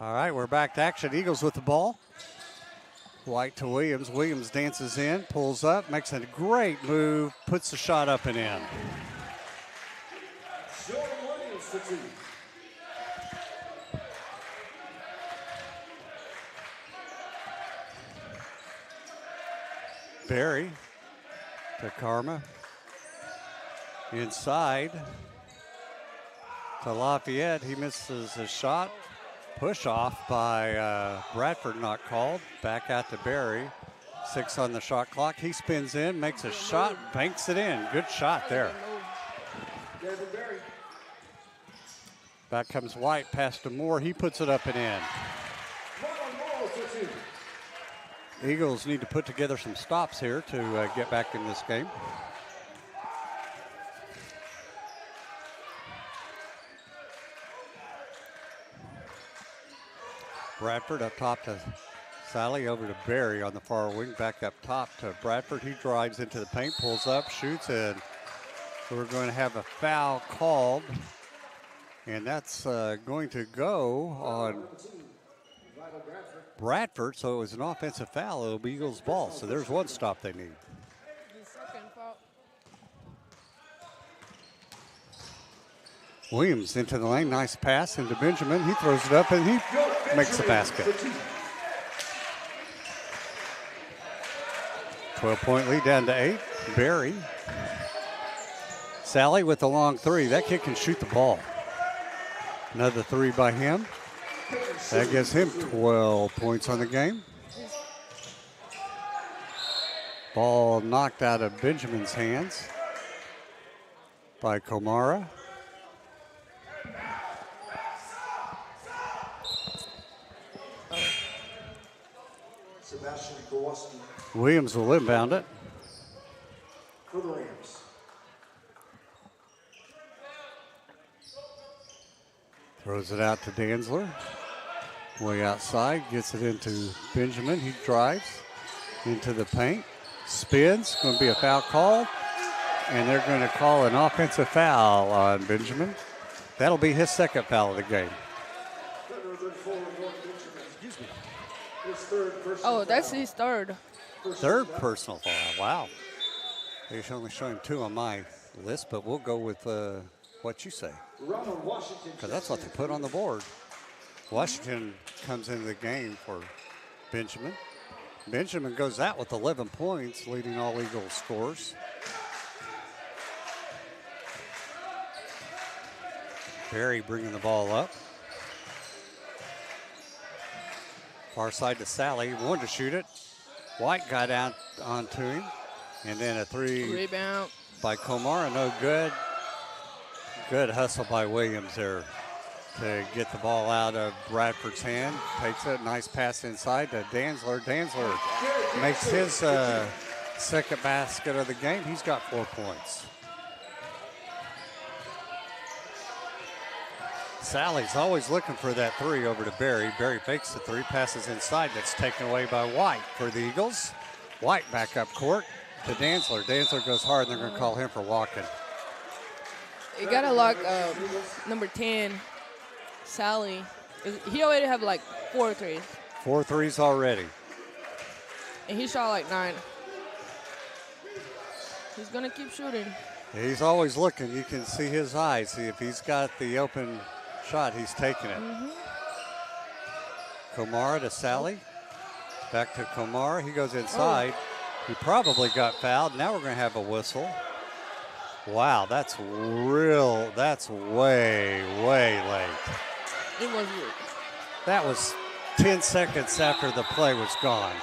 All right, we're back to action. Eagles with the ball. White to Williams. Williams dances in, pulls up, makes a great move, puts the shot up and in. Jordan Williams for 2. Barry to Karma. Inside to Lafayette. He misses his shot. Push off by Bradford, not called. Back out to Barry. 6 on the shot clock. He spins in, makes a shot, banks it in. Good shot there. Back comes White, pass to Moore. He puts it up and in. Eagles need to put together some stops here to get back in this game. Bradford up top to Sally, over to Barry on the far wing, back up top to Bradford. He drives into the paint, pulls up, shoots, and we're going to have a foul called. And that's going to go on Bradford, so it was an offensive foul. It'll be Eagles' ball, so there's one stop they need. Williams into the lane, nice pass into Benjamin. He throws it up and he makes the basket. 12-point lead down to 8. Barry. Sally with the long 3. That kid can shoot the ball. Another 3 by him. That gives him 12 points on the game. Ball knocked out of Benjamin's hands by Komara. Williams will inbound it. For the Rams. Throws it out to Danzler. Way outside, gets it into Benjamin. He drives into the paint, spins. Going to be a foul call, and they're going to call an offensive foul on Benjamin. That'll be his second foul of the game. Oh, that's his third. Third personal foul. Wow. They're only showing 2 on my list, but we'll go with what you say. Because that's what they put on the board. Washington comes into the game for Benjamin. Benjamin goes out with 11 points, leading all Eagles scores. Barry bringing the ball up. Far side to Sally, wanted to shoot it. White got out onto him. And then a 3 Rebound by Komara, no good. Good hustle by Williams there to get the ball out of Bradford's hand. Takes it, nice pass inside to Danzler. Danzler makes his second basket of the game. He's got 4 points. Sally's always looking for that 3 over to Barry. Barry fakes the 3, passes inside. That's taken away by White for the Eagles. White back up court to Danzler. Danzler goes hard, and they're going to call him for walking. You gotta lock number 10, Sally. He already have like 4 threes. 4 threes already. And he shot like 9. He's gonna keep shooting. He's always looking. You can see his eyes. See if he's got the open shot, he's taking it. Komara to Sally. Back to Komara. He goes inside. He probably got fouled. Now we're going to have a whistle. Wow, that's way, way late. It was. That was 10 seconds after the play was gone.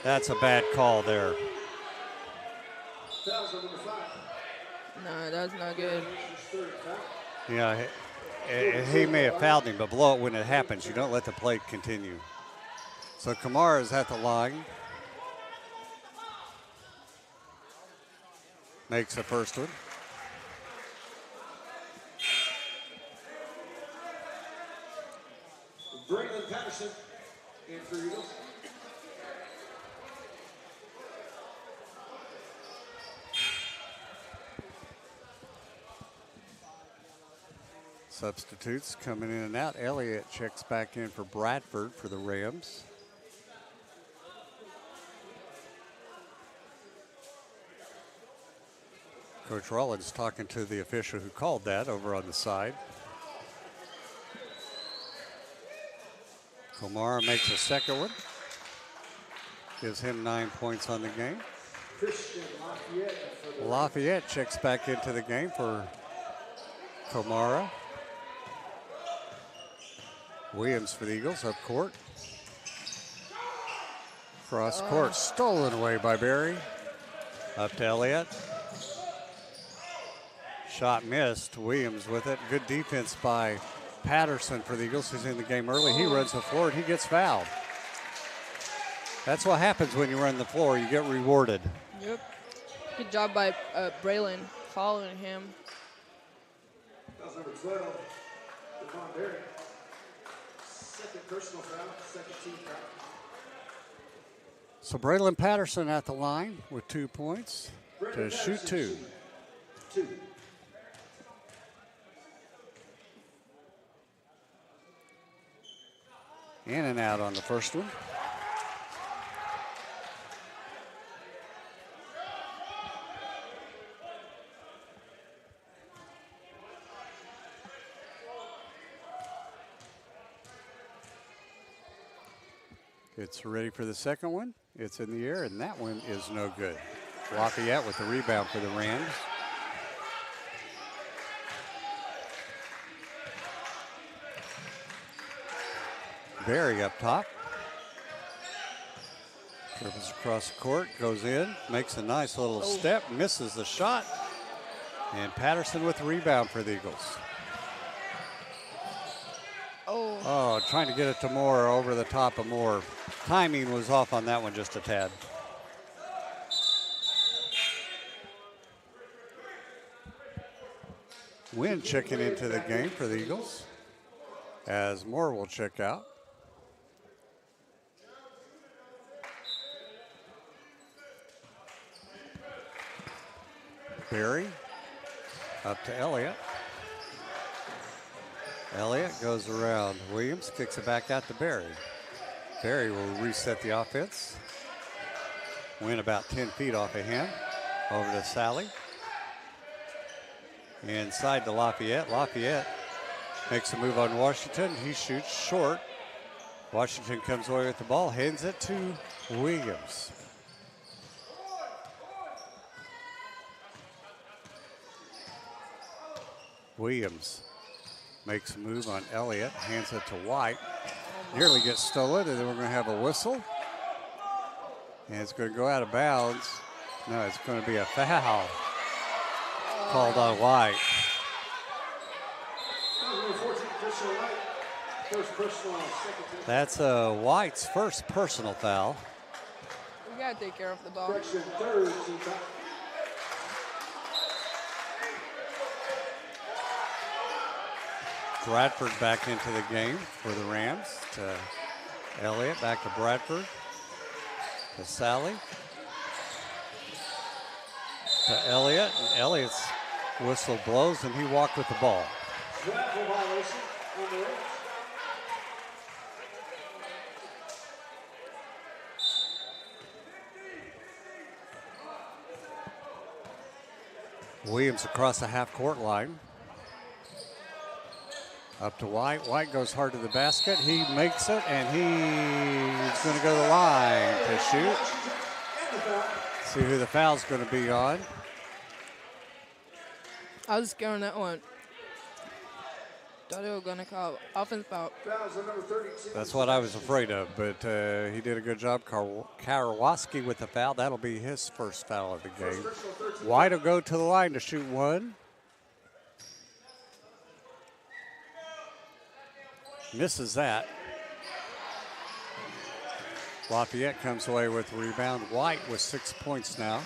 That's a bad call there. No, that's not good. Yeah, he may have fouled him, but blow it when it happens. You don't let the play continue. So Kamara's at the line. Makes the first one. Brandon Patterson in for Eagles. Substitutes coming in and out. Elliott checks back in for Bradford for the Rams. Coach Rollins talking to the official who called that over on the side. Komara makes a second one. Gives him 9 points on the game. Lafayette checks back into the game for Komara. Williams for the Eagles up court. Cross court, stolen away by Berry. Up to Elliott. Shot missed. Williams with it. Good defense by Patterson for the Eagles, who's in the game early. He runs the floor and he gets fouled. That's what happens when you run the floor. You get rewarded. Yep. Good job by Braylon following him. That was number 12, Devon Berry. Second personal foul, second team foul. So Braylon Patterson at the line with 2 points to shoot two. In and out on the first one. It's ready for the second one. It's in the air, and that one is no good. Lafayette with the rebound for the Rams. Berry up top. Dribbles across the court, goes in, makes a nice little step, misses the shot. And Patterson with the rebound for the Eagles. Oh, trying to get it to Moore, over the top of Moore. Timing was off on that one just a tad. Wynn checking into the game for the Eagles as Moore will check out. Berry up to Elliott. Elliott goes around Williams, kicks it back out to Berry. Berry will reset the offense. Win about 10 feet off of him. Over to Sally. Inside to Lafayette. Lafayette makes a move on Washington. He shoots short. Washington comes away with the ball, hands it to Williams. Williams makes a move on Elliott, hands it to White. Nearly gets stolen, and then we're going to have a whistle. And it's going to go out of bounds. No, it's going to be a foul called on White. That's White's first personal foul. We got to take care of the ball. Bradford back into the game for the Rams. To Elliott, back to Bradford. To Sally. To Elliott. And Elliott's whistle blows and he walked with the ball. Travel violation on the Rams. Williams across the half-court line. Up to White. White goes hard to the basket. He makes it, and he's going to go to the line to shoot. See who the foul's going to be on. I was scared on that one. Thought they were going to call offense foul. That's what I was afraid of, but he did a good job. Karwoski with the foul. That'll be his first foul of the game. White will go to the line to shoot one. Misses that. Lafayette comes away with the rebound. White with 6 points now.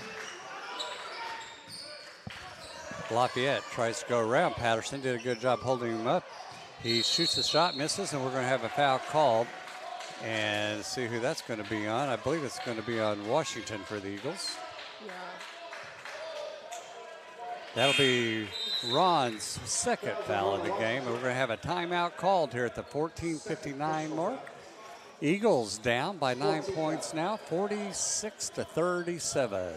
Lafayette tries to go around Patterson. Did a good job holding him up. He shoots the shot, misses, and we're going to have a foul called. And see who that's going to be on. I believe it's going to be on Washington for the Eagles. Yeah. That'll be Ron's second foul of the game. And we're going to have a timeout called here at the 14:59 mark. Eagles down by 9 points now, 46-37.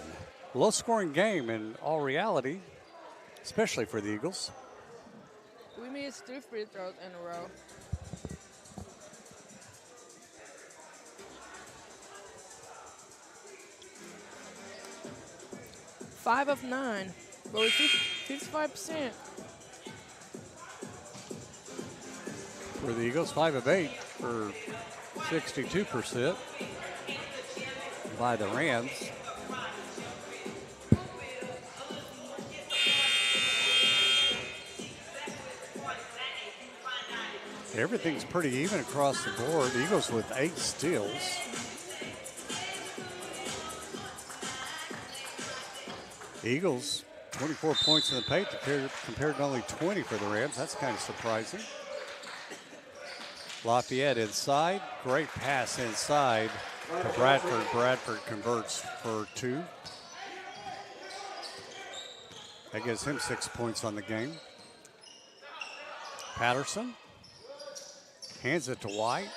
Low-scoring game in all reality, especially for the Eagles. We missed 3 free throws in a row. 5 of 9, but with 55%. For the Eagles, 5 of 8 for 62% by the Rams. Everything's pretty even across the board. The Eagles with 8 steals. Eagles, 24 points in the paint compared to only 20 for the Rams. That's kind of surprising. Lafayette inside. Great pass inside to Bradford. Bradford converts for 2. That gives him 6 points on the game. Patterson hands it to White.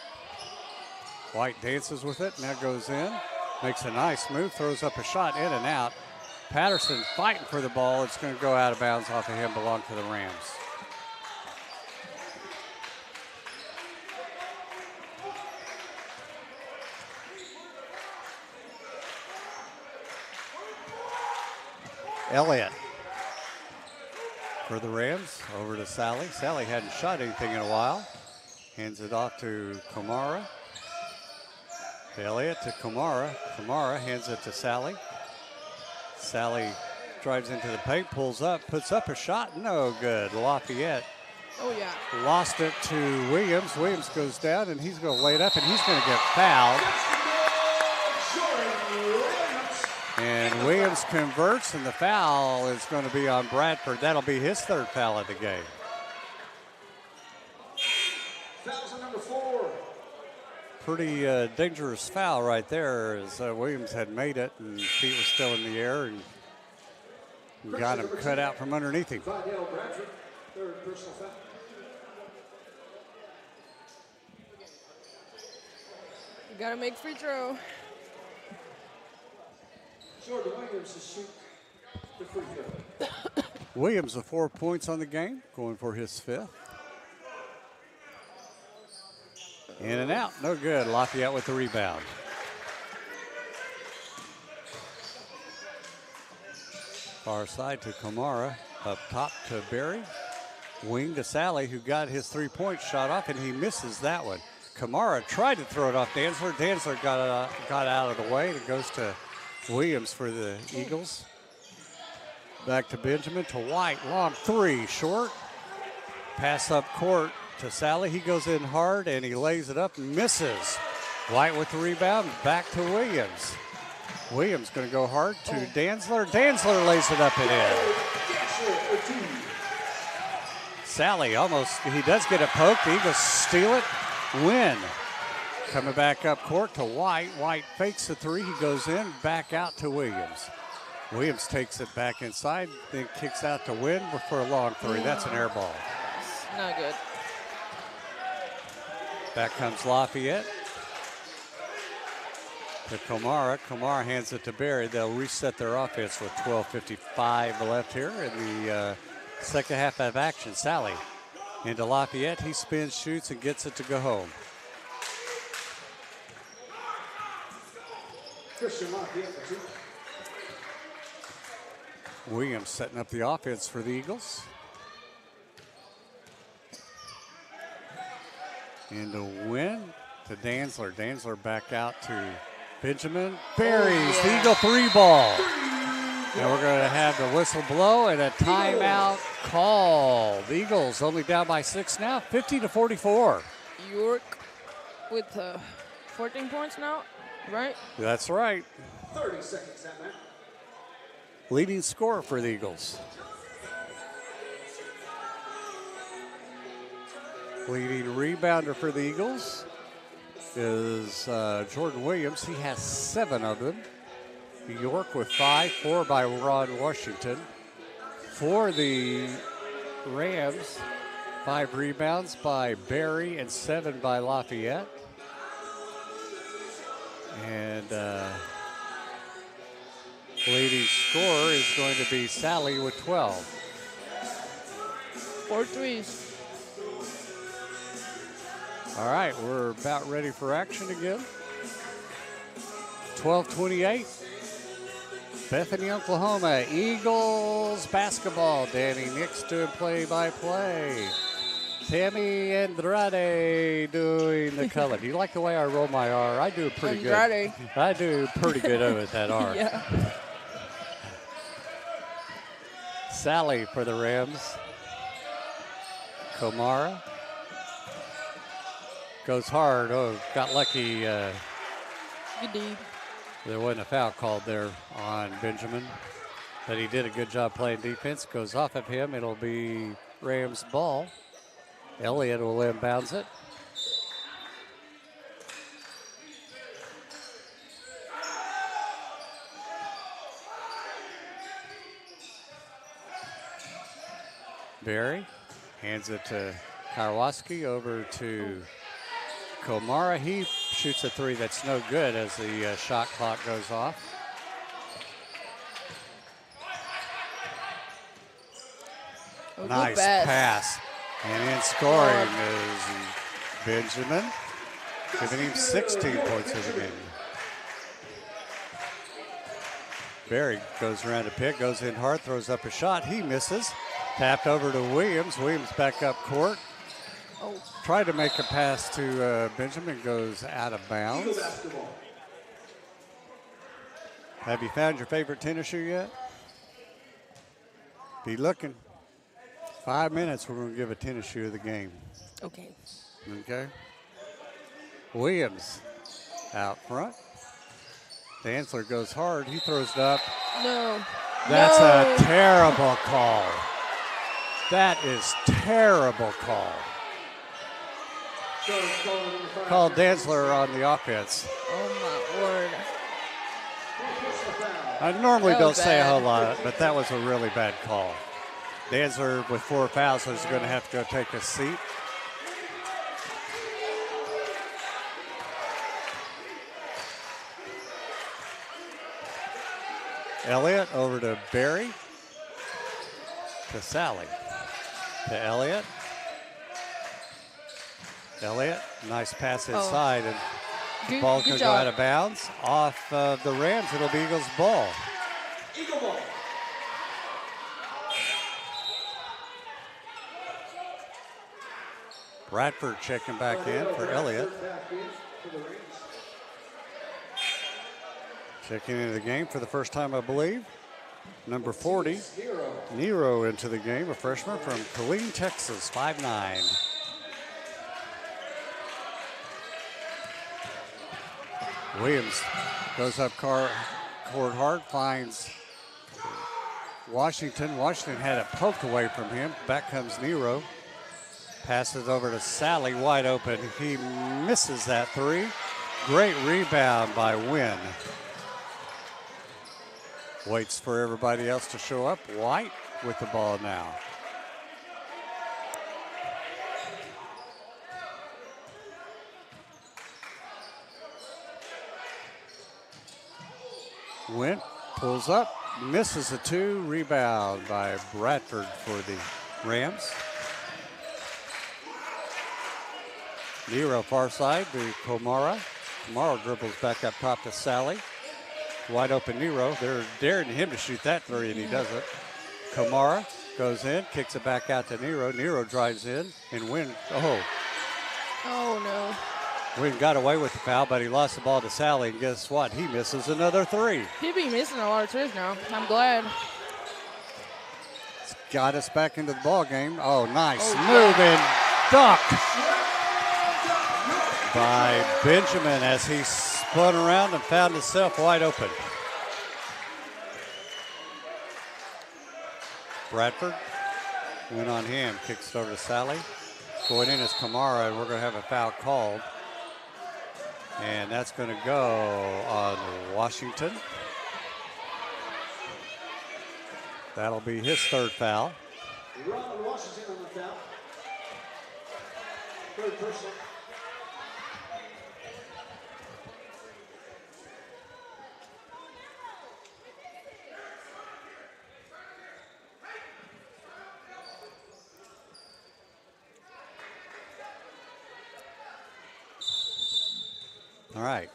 White dances with it, now goes in. Makes a nice move, throws up a shot, in and out. Patterson fighting for the ball. It's going to go out of bounds off of him, belong to the Rams. Elliott for the Rams, over to Sally. Sally hadn't shot anything in a while. Hands it off to Kamara. Elliott to Kamara. Kamara hands it to Sally. Sally drives into the paint, pulls up, puts up a shot. No good. Lafayette Oh, yeah. lost it to Williams. Williams goes down, and he's going to lay it up, and he's going to get fouled. And Williams converts, and the foul is going to be on Bradford. That'll be his 3rd foul of the game. Fouls number 4. Pretty dangerous foul right there, as Williams had made it, and feet were still in the air, and got him cut out from underneath him. Vidal Bradford, 3rd personal foul. You gotta make free throw. Jordan Williams to shoot the free throw. Williams with 4 points on the game, going for his 5th. In and out, no good. Lafayette with the rebound. Far side to Kamara, up top to Berry. Wing to Sally, who got his 3-point shot off, and he misses that one. Kamara tried to throw it off Dantzler. Dantzler got out of the way, and it goes to Williams for the Eagles. Back to Benjamin, to White, long 3, short. Pass up court to Sally. He goes in hard, and he lays it up and misses. White with the rebound, back to Williams. Williams going to go hard to Dantzler. Dantzler lays it up and in. Sally almost, he does get a poke. The Eagles steal it, win. Coming back up court to White. White fakes the 3. He goes in, back out to Williams. Williams takes it back inside, then kicks out to Win for a long 3. That's an air ball. Not good. Back comes Lafayette. To Kamara. Kamara hands it to Berry. They'll reset their offense with 12:55 left here in the second half of action. Sally into Lafayette. He spins, shoots, and gets it to go home. Christian Lafayette for 2. Williams setting up the offense for the Eagles. And to Win to Dantzler. Dantzler back out to Benjamin. Berries the Eagle 3 ball. And we're going to have the whistle blow and a timeout call. The Eagles only down by 6 now, 50-44. York with 14 points now, right? That's right. 30 seconds, that man. Leading scorer for the Eagles. Leading rebounder for the Eagles is Jordan Williams. He has 7 of them. York with 5, 4 by Ron Washington. For the Rams. 5 rebounds by Barry and 7 by Lafayette. And leading scorer is going to be Sally with 12. 4 threes. All right, we're about ready for action again. 12:28. Bethany, Oklahoma, Eagles basketball. Danny Nix doing play-by-play. Tammy Andrade doing the color. Do you like the way I roll my R? I do pretty Andrade. good. I do pretty good with that R. Yeah. Sally for the Rams. Komara goes hard. Oh, got lucky. Good deed. There wasn't a foul called there on Benjamin, but he did a good job playing defense. Goes off of him. It'll be Rams ball. Elliott will inbounds it. Barry hands it to Karwaski, over to Komara. He shoots a 3 that's no good as the shot clock goes off. Nice pass. And in scoring is Benjamin, giving him 16 points in the game. Barry goes around to pick, goes in hard, throws up a shot. He misses. Tapped over to Williams. Williams back up court. Tried to make a pass to Benjamin, goes out of bounds. Have you found your favorite tennis shoe yet? Be looking. 5 minutes, we're going to give a tennis shoe of the game. Okay. Okay. Williams out front. Dantzler goes hard. He throws it up. No. That's no. a terrible call. That is terrible call. Called Dantzler on the offense. Oh, my word. I normally That don't was say a bad. whole lot, but that was a really bad call. Dantzler with 4 fouls is going to have to go take a seat. Elliott over to Barry. To Sally. To Elliott. Elliott, nice pass inside, and the ball can go out of bounds. Off of the Rams, it'll be Eagles ball. Eagle ball. Bradford checking back in for Elliott. Checking into the game for the first time, I believe. Number 40, Nero into the game, a freshman from Killeen, Texas, 5'9". Williams goes up court hard, finds Washington. Washington had it poked away from him. Back comes Nero. Passes over to Sally, wide open. He misses that 3. Great rebound by Wynn. Waits for everybody else to show up. White with the ball now. Wynn pulls up, misses a 2. Rebound by Bradford for the Rams. Nero far side to Komara. Komara dribbles back up top to Sally. Wide open Nero. They're daring him to shoot that 3, and he doesn't. Komara goes in, kicks it back out to Nero. Nero drives in, and Wynn, Oh, no. Wynn got away with the foul, but he lost the ball to Sally, and guess what? He misses another 3. He be missing a lot of threes now. I'm glad. It's got us back into the ball game. Oh, nice move and dunk by Benjamin as he spun around and found himself wide open. Bradford went on him, kicks it over to Sally. Going in is Kamara, and we're going to have a foul called. And that's going to go on Washington. That'll be his 3rd foul. Ron Washington Third personal. All right.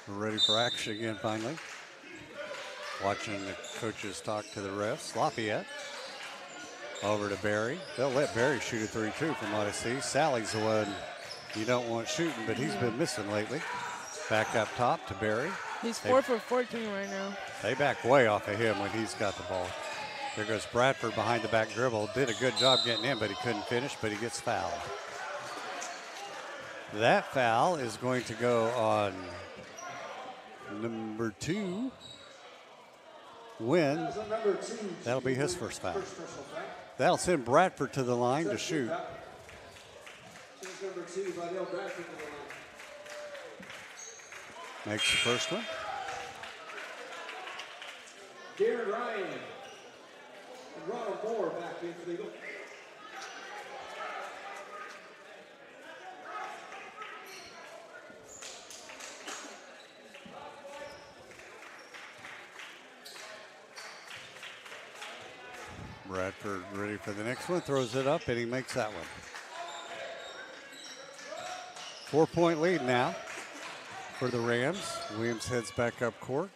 We're ready for action again finally. Watching the coaches talk to the refs. Lafayette over to Barry. They'll let Barry shoot a 3 too from what I see. Sally's the one you don't want shooting, but he's been missing lately. Back up top to Barry. He's 4 for 14 right now. They back way off of him when he's got the ball. There goes Bradford behind the back dribble. Did a good job getting in, but he couldn't finish, but he gets fouled. That foul is going to go on number 2. Win. That'll be his first foul. That'll send Bradford to the line to shoot. Number 2, Vidal Bradford to the line. Makes the first one. Darren Ryan and Ronald Moore back in for the Eagles. Bradford ready for the next one, throws it up, and he makes that one. 4-point lead now for the Rams. Williams heads back up court.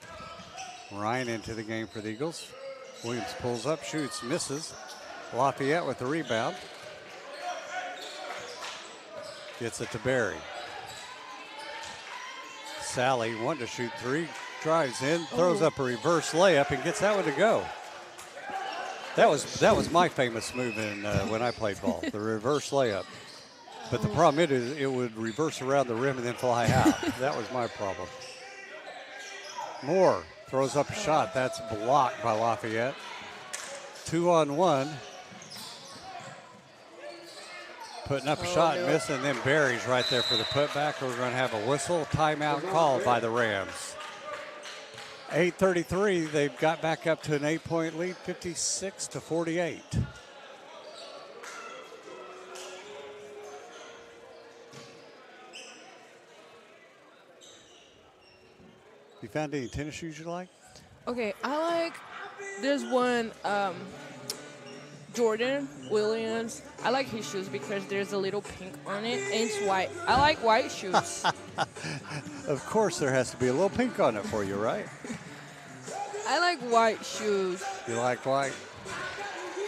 Ryan into the game for the Eagles. Williams pulls up, shoots, misses. Lafayette with the rebound. Gets it to Barry. Sally wanted to shoot 3, drives in, throws up a reverse layup, and gets that one to go. That was my famous move when I played ball, the reverse layup. But the problem is it would reverse around the rim and then fly out. That was my problem. Moore throws up a shot. That's blocked by Lafayette. 2-on-1. Putting up a shot and missing, and then Barry's right there for the putback. We're going to have a whistle. Timeout called by the Rams. 8:33, they've got back up to an 8-point lead, 56-48. You found any tennis shoes you like? Okay, there's one, Jordan Williams. I like his shoes because there's a little pink on it and it's white. I like white shoes. Of course there has to be a little pink on it for you, right? I like white shoes. You like white?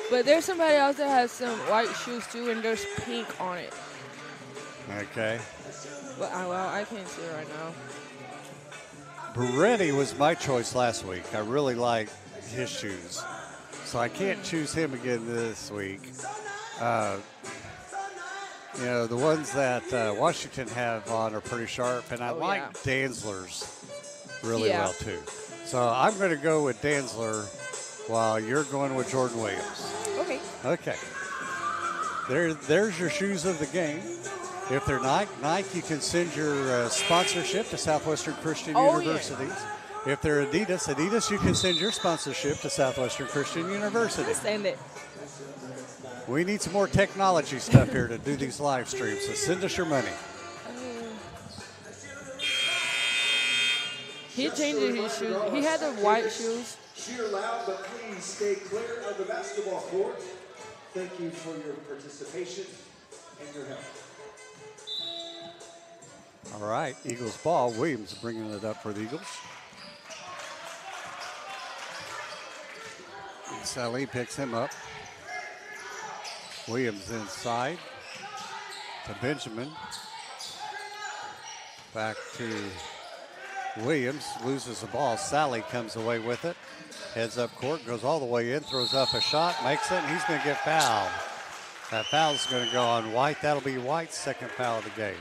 But there's somebody else that has some white shoes too and there's pink on it. Okay. But I can't see it right now. Beretti was my choice last week. I really like his shoes. So I can't choose him again this week. The ones that Washington have on are pretty sharp, and I like Danzler's really well too. So I'm going to go with Danzler while you're going with Jordan Williams. Okay. There's your shoes of the game. If they're Nike, you can send your sponsorship to Southwestern Christian University. Yeah. If they're Adidas, you can send your sponsorship to Southwestern Christian University. Send it. We need some more technology stuff here to do these live streams, so send us your money. He changed his shoes. He had the white shoes. Cheer loud, but please stay clear of the basketball court. Thank you for your participation and your help. All right, Eagles ball. Williams bringing it up for the Eagles. Sally picks him up. Williams inside to Benjamin. Back to Williams, loses the ball. Sally comes away with it. Heads up court, goes all the way in, throws up a shot, makes it, and he's going to get fouled. That foul's going to go on White. That'll be White's second foul of the game.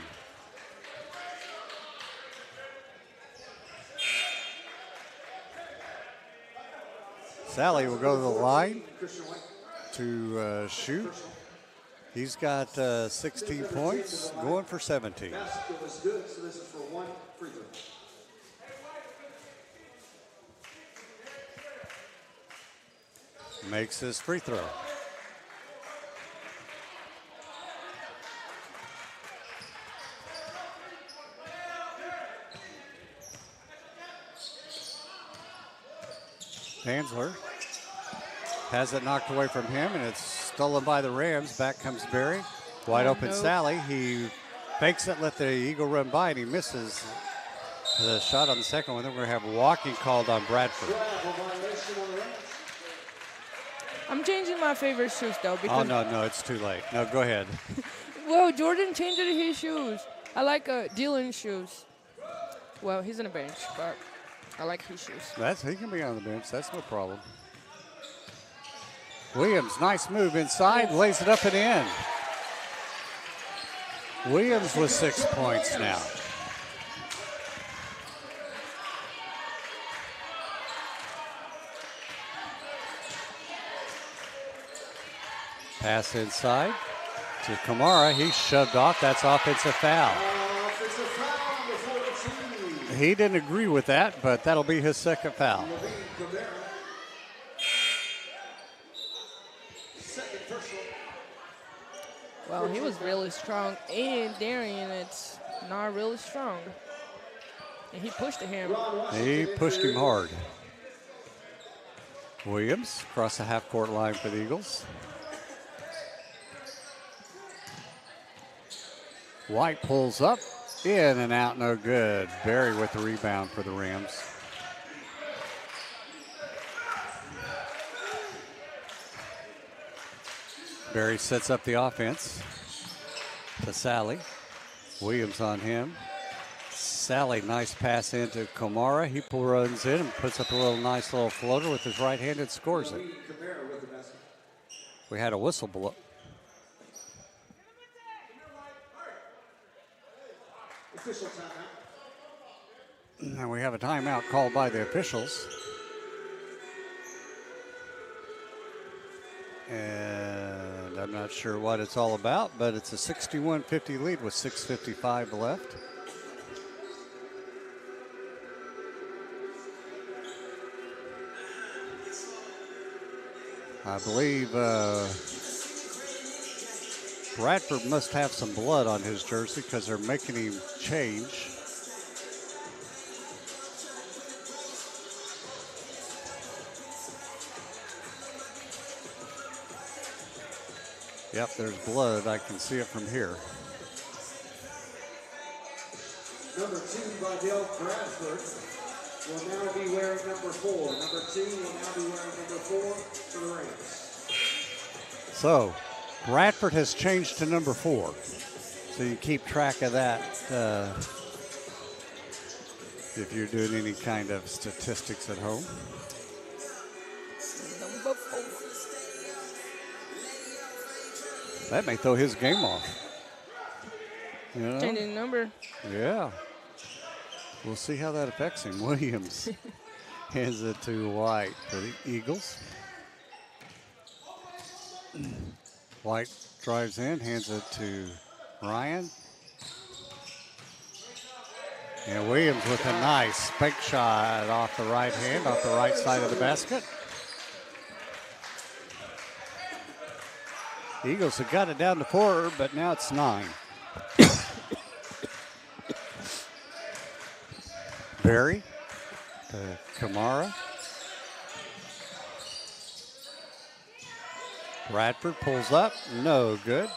Sally will go to the line to shoot. He's got 16 points, going for 17. Basketball is good, so this is for 1 free throw. Makes his free throw. Danzler has it knocked away from him, and it's stolen by the Rams. Back comes Barry. Wide open Sally. He fakes it, let the Eagle run by, and he misses the shot on the second one. Then we're going to have walking called on Bradford. I'm changing my favorite shoes, though. Oh, no, it's too late. No, go ahead. Well, Jordan changed his shoes. I like Dylan's shoes. Well, he's on the bench, but I like his shoes. He can be on the bench. That's no problem. Williams, nice move inside, lays it up and in. Williams with 6 points now. Pass inside to Kamara. He's shoved off. That's offensive foul. He didn't agree with that, but that'll be his second foul. Well, he was really strong, and Darian, it's not really strong. And he pushed him. He pushed him hard. Williams across the half-court line for the Eagles. White pulls up, in and out, no good. Barry with the rebound for the Rams. Barry sets up the offense to Sally. Williams on him. Sally, nice pass into Kamara. He runs in and puts up a nice little floater with his right hand and scores it. We had a whistle blow. And we have a timeout called by the officials. And I'm not sure what it's all about, but it's a 61-50 lead with 6:55 left. I believe Bradford must have some blood on his jersey because they're making him change. Yep, there's blood. I can see it from here. Number 2 by Dale Bradford will now be wearing number 4. Number 2 will now be wearing number 4 for the Rams. So, Bradford has changed to number 4. So you keep track of that if you're doing any kind of statistics at home. Number 4. That may throw his game off. You know? Changing number. Yeah. We'll see how that affects him. Williams hands it to White for the Eagles. White drives in, hands it to Ryan. And Williams with a nice spike shot off the right hand, off the right side of the basket. Eagles have got it down to 4, but now it's 9. Barry to Kamara. Bradford pulls up, no good.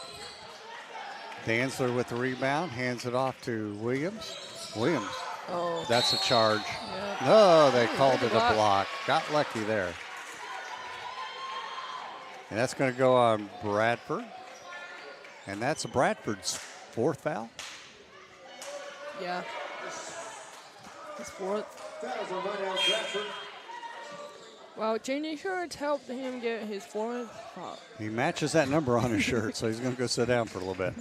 Danzler with the rebound, hands it off to Williams. Williams, Oh. that's a charge. Yeah. No, they called that's it a a block. Got lucky there. And that's going to go on Bradford. And that's Bradford's 4th foul. Yeah. His 4th. Fouls on Dale Bradford. Well, changing shirts helped him get his 4th foul. He matches that number on his shirt, so he's going to go sit down for a little bit.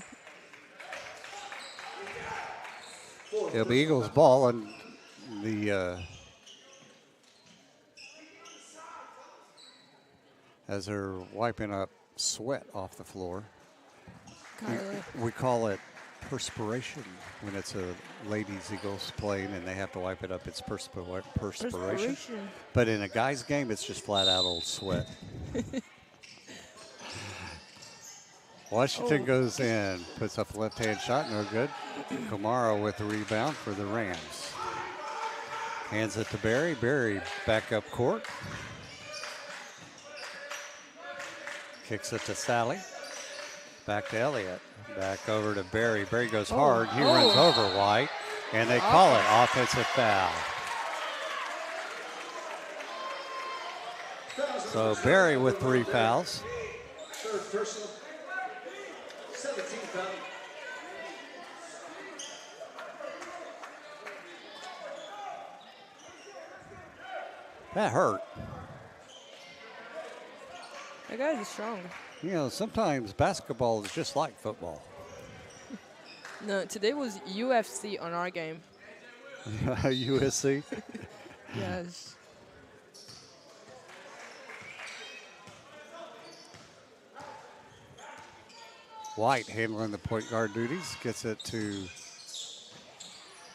It'll be Eagles ball, and the as they're wiping up sweat off the floor. We call it perspiration when it's a ladies Eagles playing and they have to wipe it up. It's perspiration. But in a guy's game, it's just flat out old sweat. Washington goes in, puts up a left-hand shot, no good. Kamara with the rebound for the Rams. Hands it to Barry. Barry back up court. Kicks it to Sally. Back to Elliott. Back over to Barry. Barry goes hard. He runs over White. And they call it offensive foul. So Barry with 3 fouls. Third personal. 17 foul. That hurt. That guy's strong. You know, sometimes basketball is just like football. No, today was UFC on our game. USC. Yes. White handling the point guard duties. Gets it to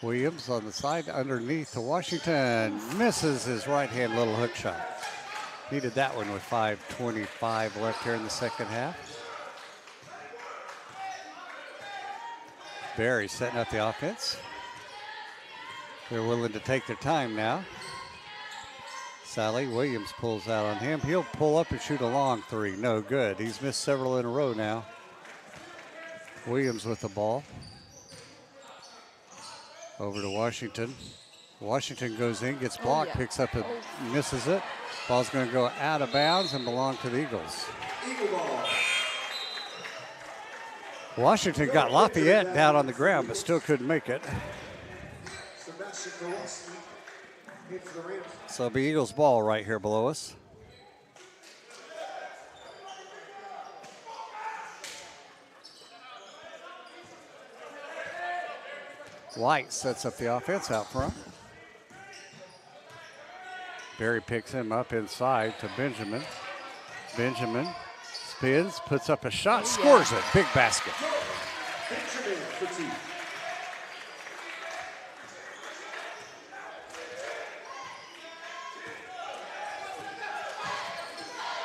Williams on the side underneath to Washington. Misses his right-hand little hook shot. Needed that one with 5:25 left here in the second half. Barry setting up the offense. They're willing to take their time now. Sally Williams pulls out on him. He'll pull up and shoot a long 3. No good. He's missed several in a row now. Williams with the ball. Over to Washington. Washington goes in, gets blocked, picks up and misses it. Ball's going to go out of bounds and belong to the Eagles. Eagle ball. Washington got Lafayette down on the ground, but still couldn't make it. Sebastian Kowalski hits the Rams. So it'll be Eagles ball right here below us. White sets up the offense out front. Barry picks him up inside to Benjamin. Benjamin spins, puts up a shot, scores it. Big basket. Benjamin Petit.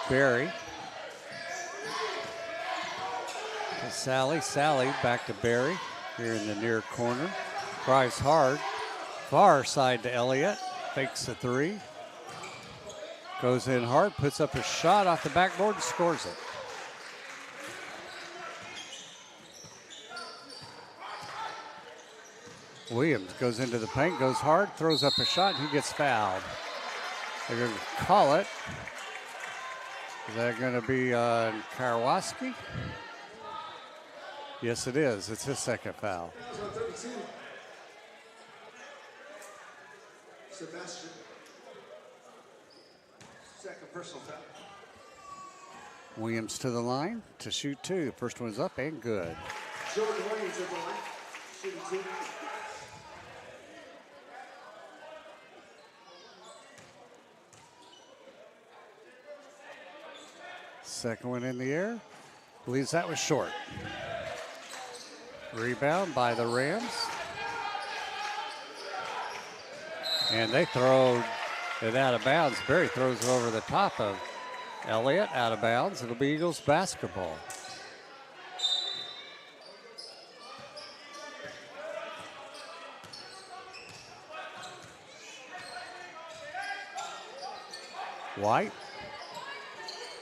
Barry to Sally. Sally back to Barry here in the near corner. Drives hard. Far side to Elliott. Fakes the 3. Goes in hard, puts up a shot off the backboard and scores it. Williams goes into the paint, goes hard, throws up a shot, and he gets fouled. They're going to call it. Is that going to be Karwaski? Yes, it is. It's his second foul. Fouls on 32. Sebastian. Second personal foul. Williams to the line to shoot 2. The first one's up and good. Jordan Williams at the line. Shooting 2. Second one in the air. Believes that was short. Rebound by the Rams. And they throw it out of bounds. Barry throws it over the top of Elliott, out of bounds. It'll be Eagles basketball. White.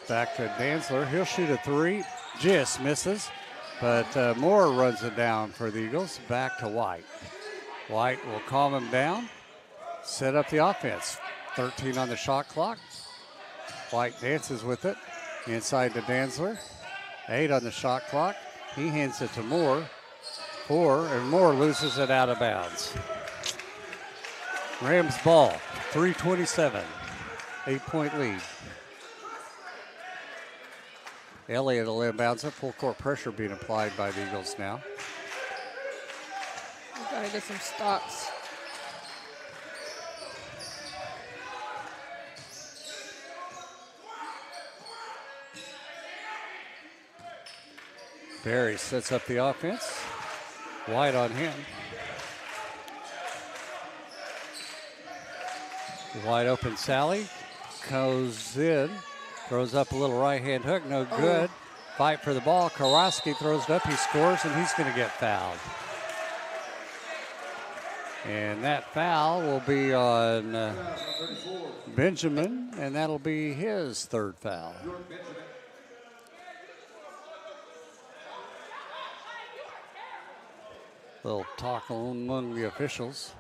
Back to Dantzler. He'll shoot a 3. Just misses. But Moore runs it down for the Eagles. Back to White. White will calm him down. Set up the offense. 13 on the shot clock. White dances with it. Inside to Dantzler. 8 on the shot clock. He hands it to Moore. 4, and Moore loses it out of bounds. Rams ball. 3:27. 8-point lead. Elliott will inbounds it. Full court pressure being applied by the Eagles now. We gotta get some stops. Barry sets up the offense. White on him. Wide open Sally. Goes in. Throws up a little right-hand hook. No good. Fight for the ball. Karowski throws it up. He scores, and he's going to get fouled. And that foul will be on Benjamin, and that'll be his third foul. Little talk among the officials.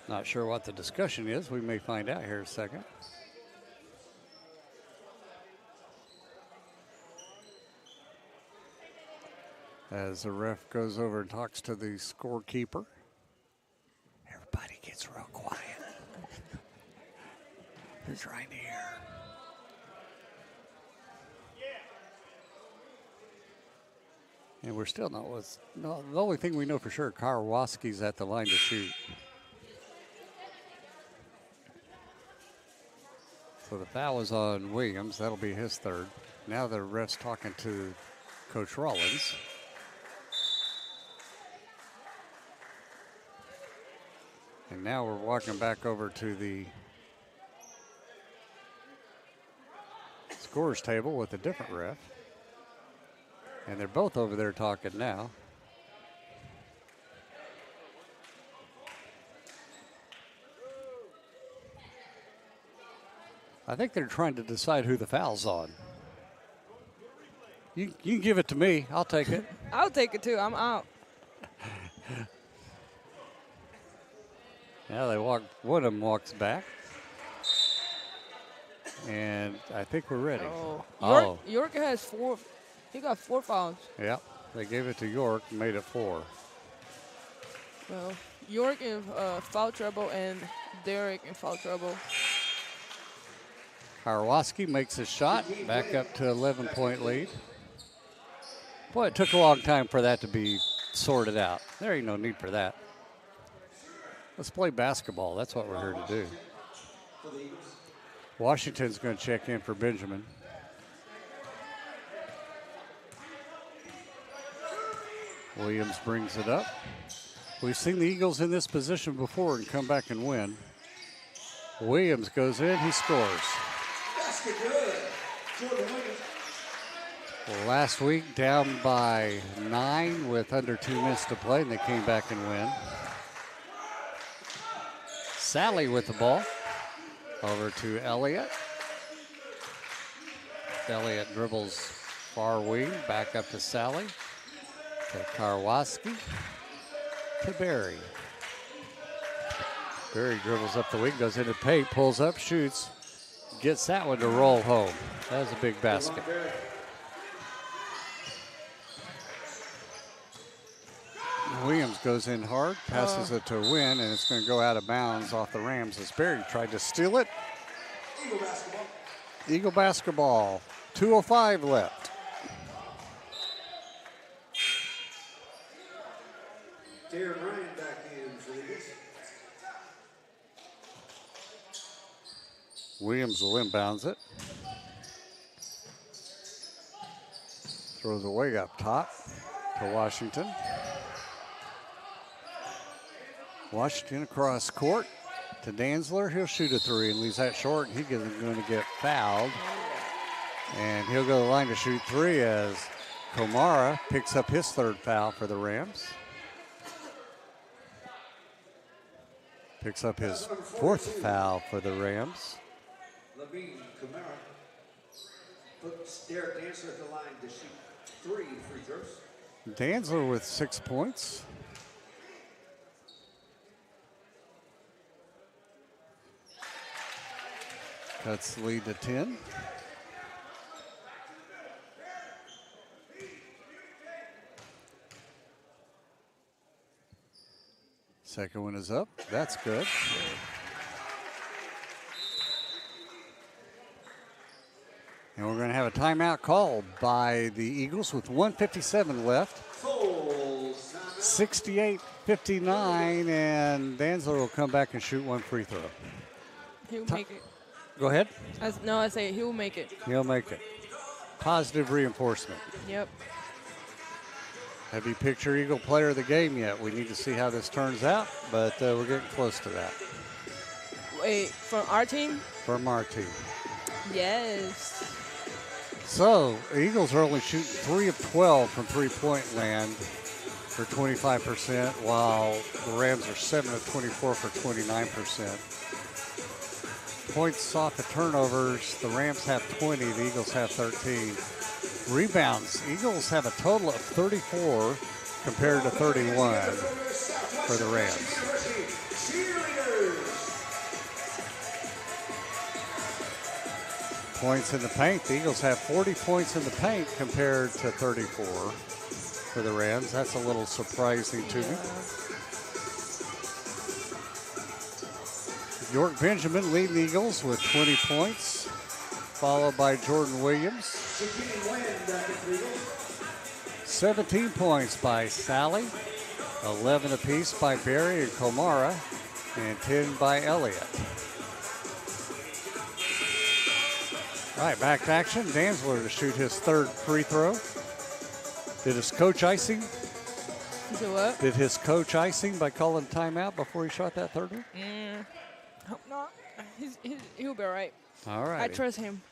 Not sure what the discussion is. We may find out here in a second. As the ref goes over and talks to the scorekeeper. Everybody gets real quiet. They're trying to hear. And we're still not. No, the only thing we know for sure, Karwaski's at the line to shoot. So the foul is on Williams. That'll be his third. Now the ref's talking to Coach Rollins. And now we're walking back over to the scorer's table with a different ref. And they're both over there talking now. I think they're trying to decide who the foul's on. You can give it to me. I'll take it. I'll take it too. I'm out. Now they walk. One of them walks back, and I think we're ready. York has 4. He got 4 fouls. Yep. They gave it to York, and made it 4. Well, York in foul trouble and Derek in foul trouble. Karwaski makes his shot, back up to 11-point lead. Boy, it took a long time for that to be sorted out. There ain't no need for that. Let's play basketball. That's what we're here to do. Washington's going to check in for Benjamin. Williams brings it up. We've seen the Eagles in this position before and come back and win. Williams goes in, he scores. Well, last week down by 9 with under 2 minutes to play, and they came back and win. Sally with the ball. Over to Elliott. Elliott dribbles far wing, back up to Sally. To Karwaski. To Barry. Barry dribbles up the wing, goes into paint, pulls up, shoots. Gets that one to roll home. That was a big basket. Williams goes in hard, passes it to Wynn, and it's going to go out of bounds off the Rams as Barry tried to steal it. Eagle basketball. 2:05 left. Darren Ryan back in for the Eagles. Williams will inbounds it. Throws away up top to Washington. Washington across court to Danzler. He'll shoot a 3 and leaves that short. He's going to get fouled. And he'll go to the line to shoot 3 as Komara picks up his 3rd foul for the Rams. Picks up his 4th foul for the Rams. Levine Kamara puts Derek Dancer at the line to shoot 3 free throws. Danzler with 6 points. Cuts the lead to 10. Second one is up. That's good. And we're going to have a timeout called by the Eagles with 1:57 left. 68-59, and Danzler will come back and shoot 1 free throw. He'll make it. Go ahead. I say he'll make it. He'll make it. Positive reinforcement. Yep. Have you picked your Eagle player of the game yet? We need to see how this turns out, but we're getting close to that. Wait, from our team? From our team. Yes. So, Eagles are only shooting 3 of 12 from three-point land for 25%, while the Rams are 7 of 24 for 29%. Points off the turnovers, the Rams have 20, the Eagles have 13. Rebounds, Eagles have a total of 34 compared to 31 for the Rams. Points in the paint, the Eagles have 40 points in the paint compared to 34 for the Rams. That's a little surprising to me. York Benjamin leading the Eagles with 20 points, followed by Jordan Williams. 17 points by Sally, 11 apiece by Barry and Komara, and 10 by Elliott. All right, back to action. Danzler to shoot his third free throw. Did his coach icing? Is it what? Did his coach icing by calling timeout before he shot that third one? Hope not. He'll be all right. All right. I trust him.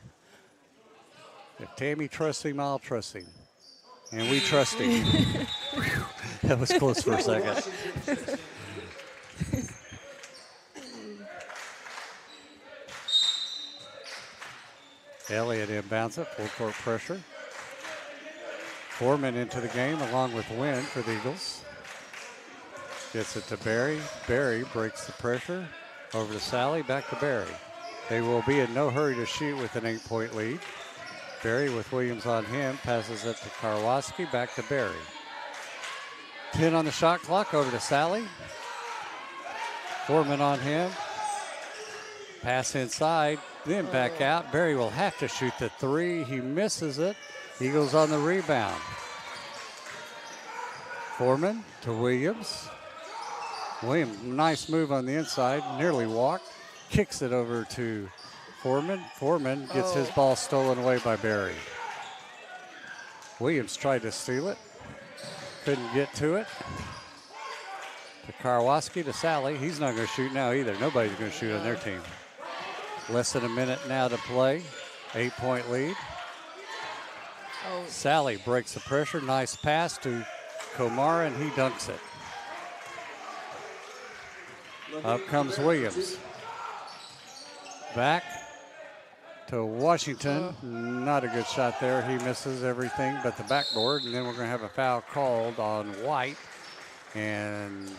If Tammy trusts him, I'll trust him. And we trust him. That was close for a second. Elliott inbounds it, full court pressure. Foreman into the game along with Wynn for the Eagles. Gets it to Barry. Barry breaks the pressure. Over to Sally, back to Barry. They will be in no hurry to shoot with an 8-point lead. Barry with Williams on him, passes it to Karwoski, back to Barry. 10 on the shot clock, over to Sally. Foreman on him. Pass inside, then back out. Barry will have to shoot the three. He misses it. Eagles on the rebound. Foreman to Williams. Williams, nice move on the inside, nearly walked. Kicks it over to Foreman. Foreman gets his ball stolen away by Barry. Williams tried to steal it. Couldn't get to it. To Karwoski to Sally. He's not going to shoot now either. Nobody's going to shoot on their team. Less than a minute now to play. 8-point lead. Sally breaks the pressure. Nice pass to Komara, and he dunks it. Up comes Williams. Back to Washington. Not a good shot there. He misses everything but the backboard, and then we're going to have a foul called on White. And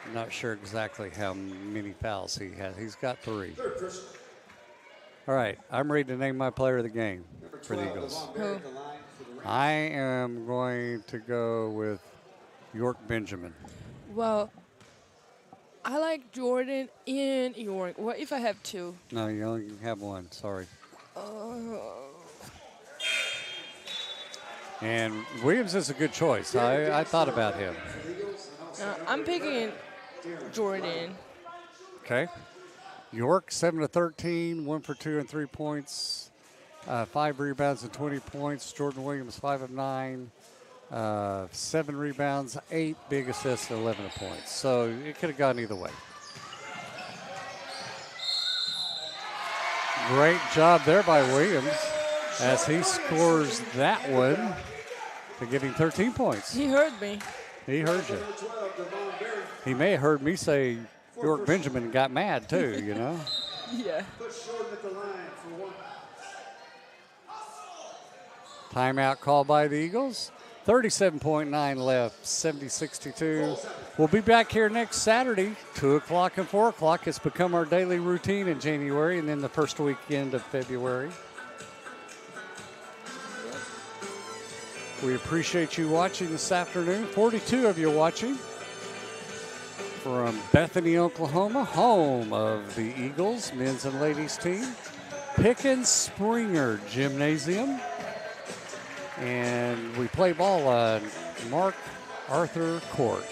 I'm not sure exactly how many fouls he has. He's got 3. All right, I'm ready to name my player of the game for the Eagles. Who? I am going to go with York Benjamin. Well, I like Jordan and York. What if I have 2? No, you only have 1. Sorry. And Williams is a good choice. I thought about him. I'm picking Jordan. Okay. York, 7-13, 1 for 2 and 3 points, 5 rebounds and 20 points. Jordan Williams, 5 of 9, 7 rebounds, 8 big assists, and 11 points. So it could have gone either way. Great job there by Williams as he scores that one to give him 13 points. He heard me. He heard you. He may have heard me say York Benjamin got mad too, you know. Yeah. Timeout called by the Eagles. 37.9 left, 70-62. We'll be back here next Saturday, 2 o'clock and 4 o'clock. It's become our daily routine in January and then the first weekend of February. We appreciate you watching this afternoon. 42 of you watching from Bethany, Oklahoma, home of the Eagles men's and ladies team. Pickens Springer Gymnasium. And we play ball on Mark Arthur Court.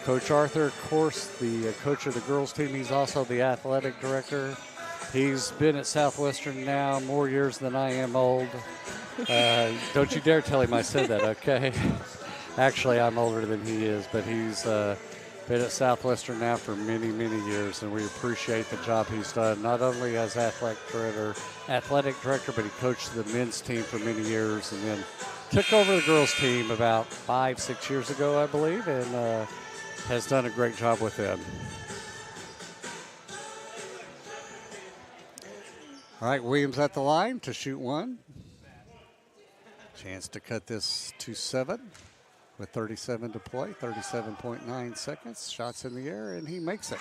Coach Arthur, of course, the coach of the girls team. He's also the athletic director. He's been at Southwestern now more years than I am old. Don't you dare tell him I said that, okay? Actually, I'm older than he is, but he's been at Southwestern now for many, many years, and we appreciate the job he's done, not only as athletic director, but he coached the men's team for many years and then took over the girls team about 5-6 years ago, I believe, and has done a great job with them. All right, Williams at the line to shoot one. Chance to cut this to 7 with 37 to play, 37.9 seconds. Shots in the air, and he makes it.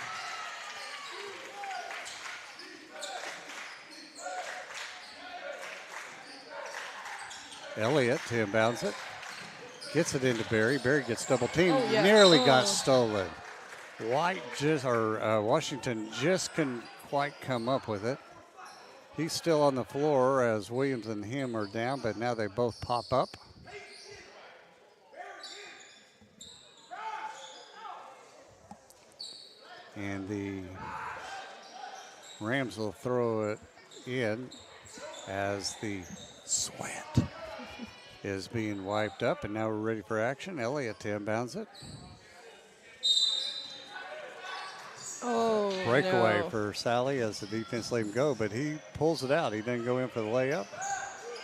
Elliott to inbounds it. Gets it into Barry. Barry gets double teamed. Oh, yeah. Nearly got Oh. stolen. Washington just couldn't quite come up with it. He's still on the floor as Williams and him are down, but now they both pop up. And the Rams will throw it in as the sweat is being wiped up, and now we're ready for action. Elliott to inbounds it. Oh, Breakaway no. for Sally as the defense let him go, but he pulls it out. He didn't go in for the layup.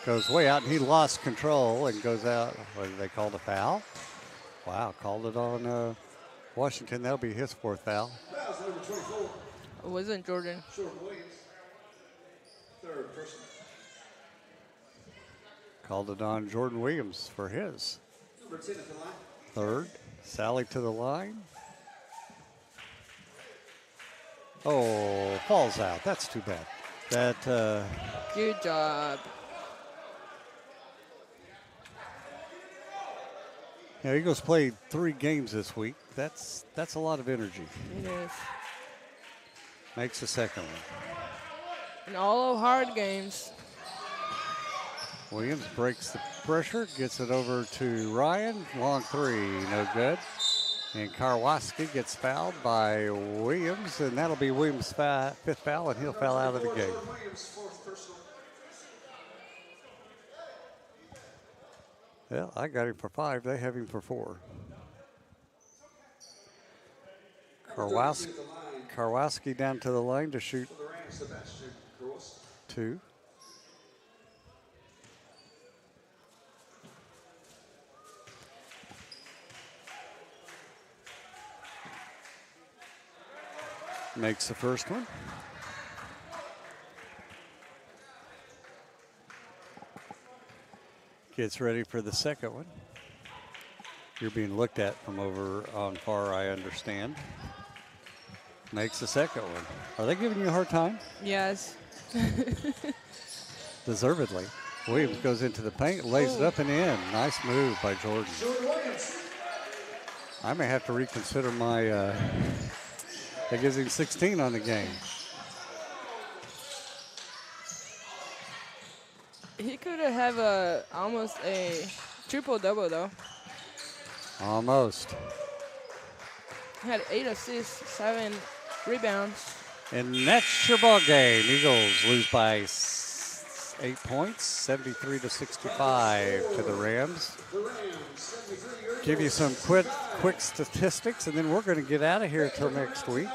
Goes way out, and he lost control and goes out. What, did they call a foul? Wow, called it on Washington. That'll be his 4th foul. Fouls number 24. It wasn't Jordan. Jordan Williams. 3rd personal. Called it on Jordan Williams for his Number 10 at the line. 3rd. Sally to the line. Oh, falls out. That's too bad. That Good job. Eagles played 3 games this week. That's a lot of energy. It is. Makes the second one. And all of hard games. Williams breaks the pressure, gets it over to Ryan. Long 3, no good. And Karwoski gets fouled by Williams, and that'll be Williams' 5th foul, and he'll foul out of the game. Jordan Williams, 4th personal. Well, I got him for 5. They have him for 4. Karwoski down to the line to shoot For the Rams, Sebastian Gross. 2. Makes the first one. Gets ready for the second one. You're being looked at from over on far, I understand. Makes the second one. Are they giving you a hard time? Yes. Deservedly. Williams goes into the paint, lays it up and in. Nice move by Jordan. Jordan Williams. I may have to reconsider my, that gives him 16 on the game. He could have almost a triple-double, though. Almost. He had 8 assists, 7 rebounds. And that's your ball game. Eagles lose by 8 points, 73 to 65 to the Rams. The Rams, 73. Give you some quick statistics, and then we're going to get out of here until next week.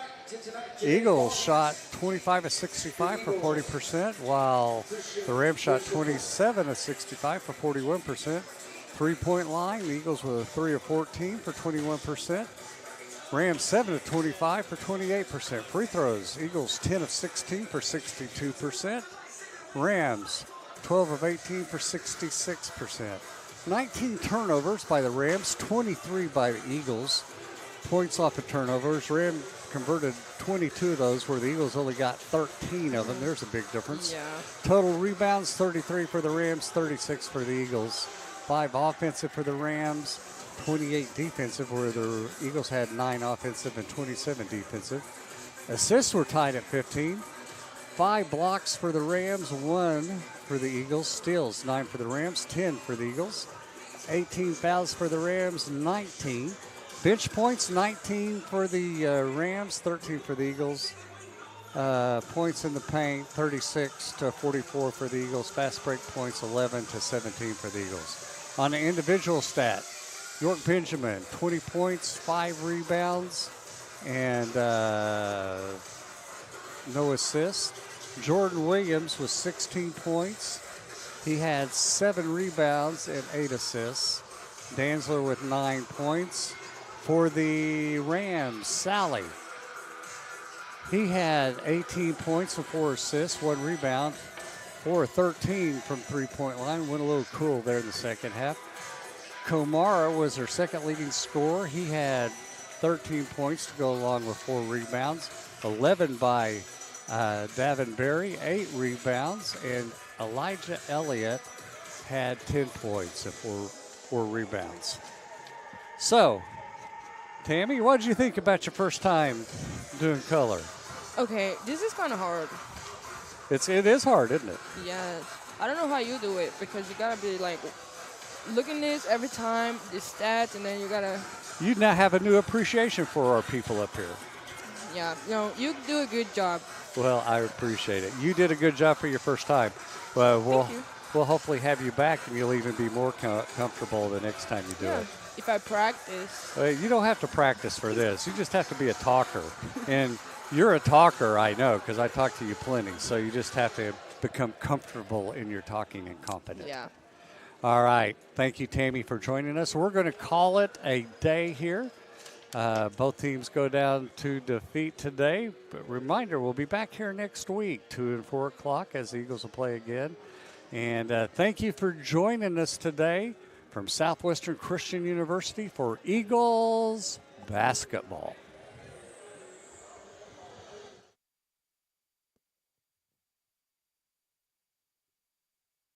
Eagles shot 25 of 65 for 40%, while the Rams shot 27 of 65 for 41%. 3-point line, the Eagles were 3 of 14 for 21%. Rams 7 of 25 for 28%. Free throws, Eagles 10 of 16 for 62%. Rams 12 of 18 for 66%. 19 turnovers by the Rams, 23 by the Eagles. Points off of turnovers. Rams converted 22 of those, where the Eagles only got 13 of them. There's a big difference. Yeah. Total rebounds, 33 for the Rams, 36 for the Eagles. 5 offensive for the Rams, 28 defensive, where the Eagles had 9 offensive and 27 defensive. Assists were tied at 15. 5 blocks for the Rams, 1 for the Eagles. Steals, 9 for the Rams, 10 for the Eagles. 18 fouls for the Rams, 19. Bench points, 19 for the Rams, 13 for the Eagles. Points in the paint, 36 to 44 for the Eagles. Fast break points, 11 to 17 for the Eagles. On the individual stat, York Benjamin, 20 points, 5 rebounds, and no assists. Jordan Williams was 16 points. He had 7 rebounds and 8 assists. Danzler with 9 points. For the Rams, Sally, he had 18 points and 4 assists, 1 rebound. 4 of 13 from three-point line. Went a little cool there in the second half. Komara was their second leading scorer. He had 13 points to go along with 4 rebounds. 11 by Davin Berry, 8 rebounds. And Elijah Elliott had 10 points and 4 rebounds. So, Tammy, what did you think about your first time doing color? Okay, this is kind of hard. It is hard, isn't it? Yes. I don't know how you do it because you gotta be like looking this every time, the stats, and then you gotta. You now have a new appreciation for our people up here. Yeah, you do a good job. Well, I appreciate it. You did a good job for your first time. Well, we'll hopefully have you back, and you'll even be more comfortable the next time you do it. If I practice. You don't have to practice for this. You just have to be a talker. And you're a talker, I know, because I talk to you plenty. So you just have to become comfortable in your talking and confident. Yeah. All right. Thank you, Tammy, for joining us. We're going to call it a day here. Both teams go down to defeat today. But reminder, we'll be back here next week, 2 and 4 o'clock, as the Eagles will play again. And thank you for joining us today from Southwestern Christian University for Eagles basketball.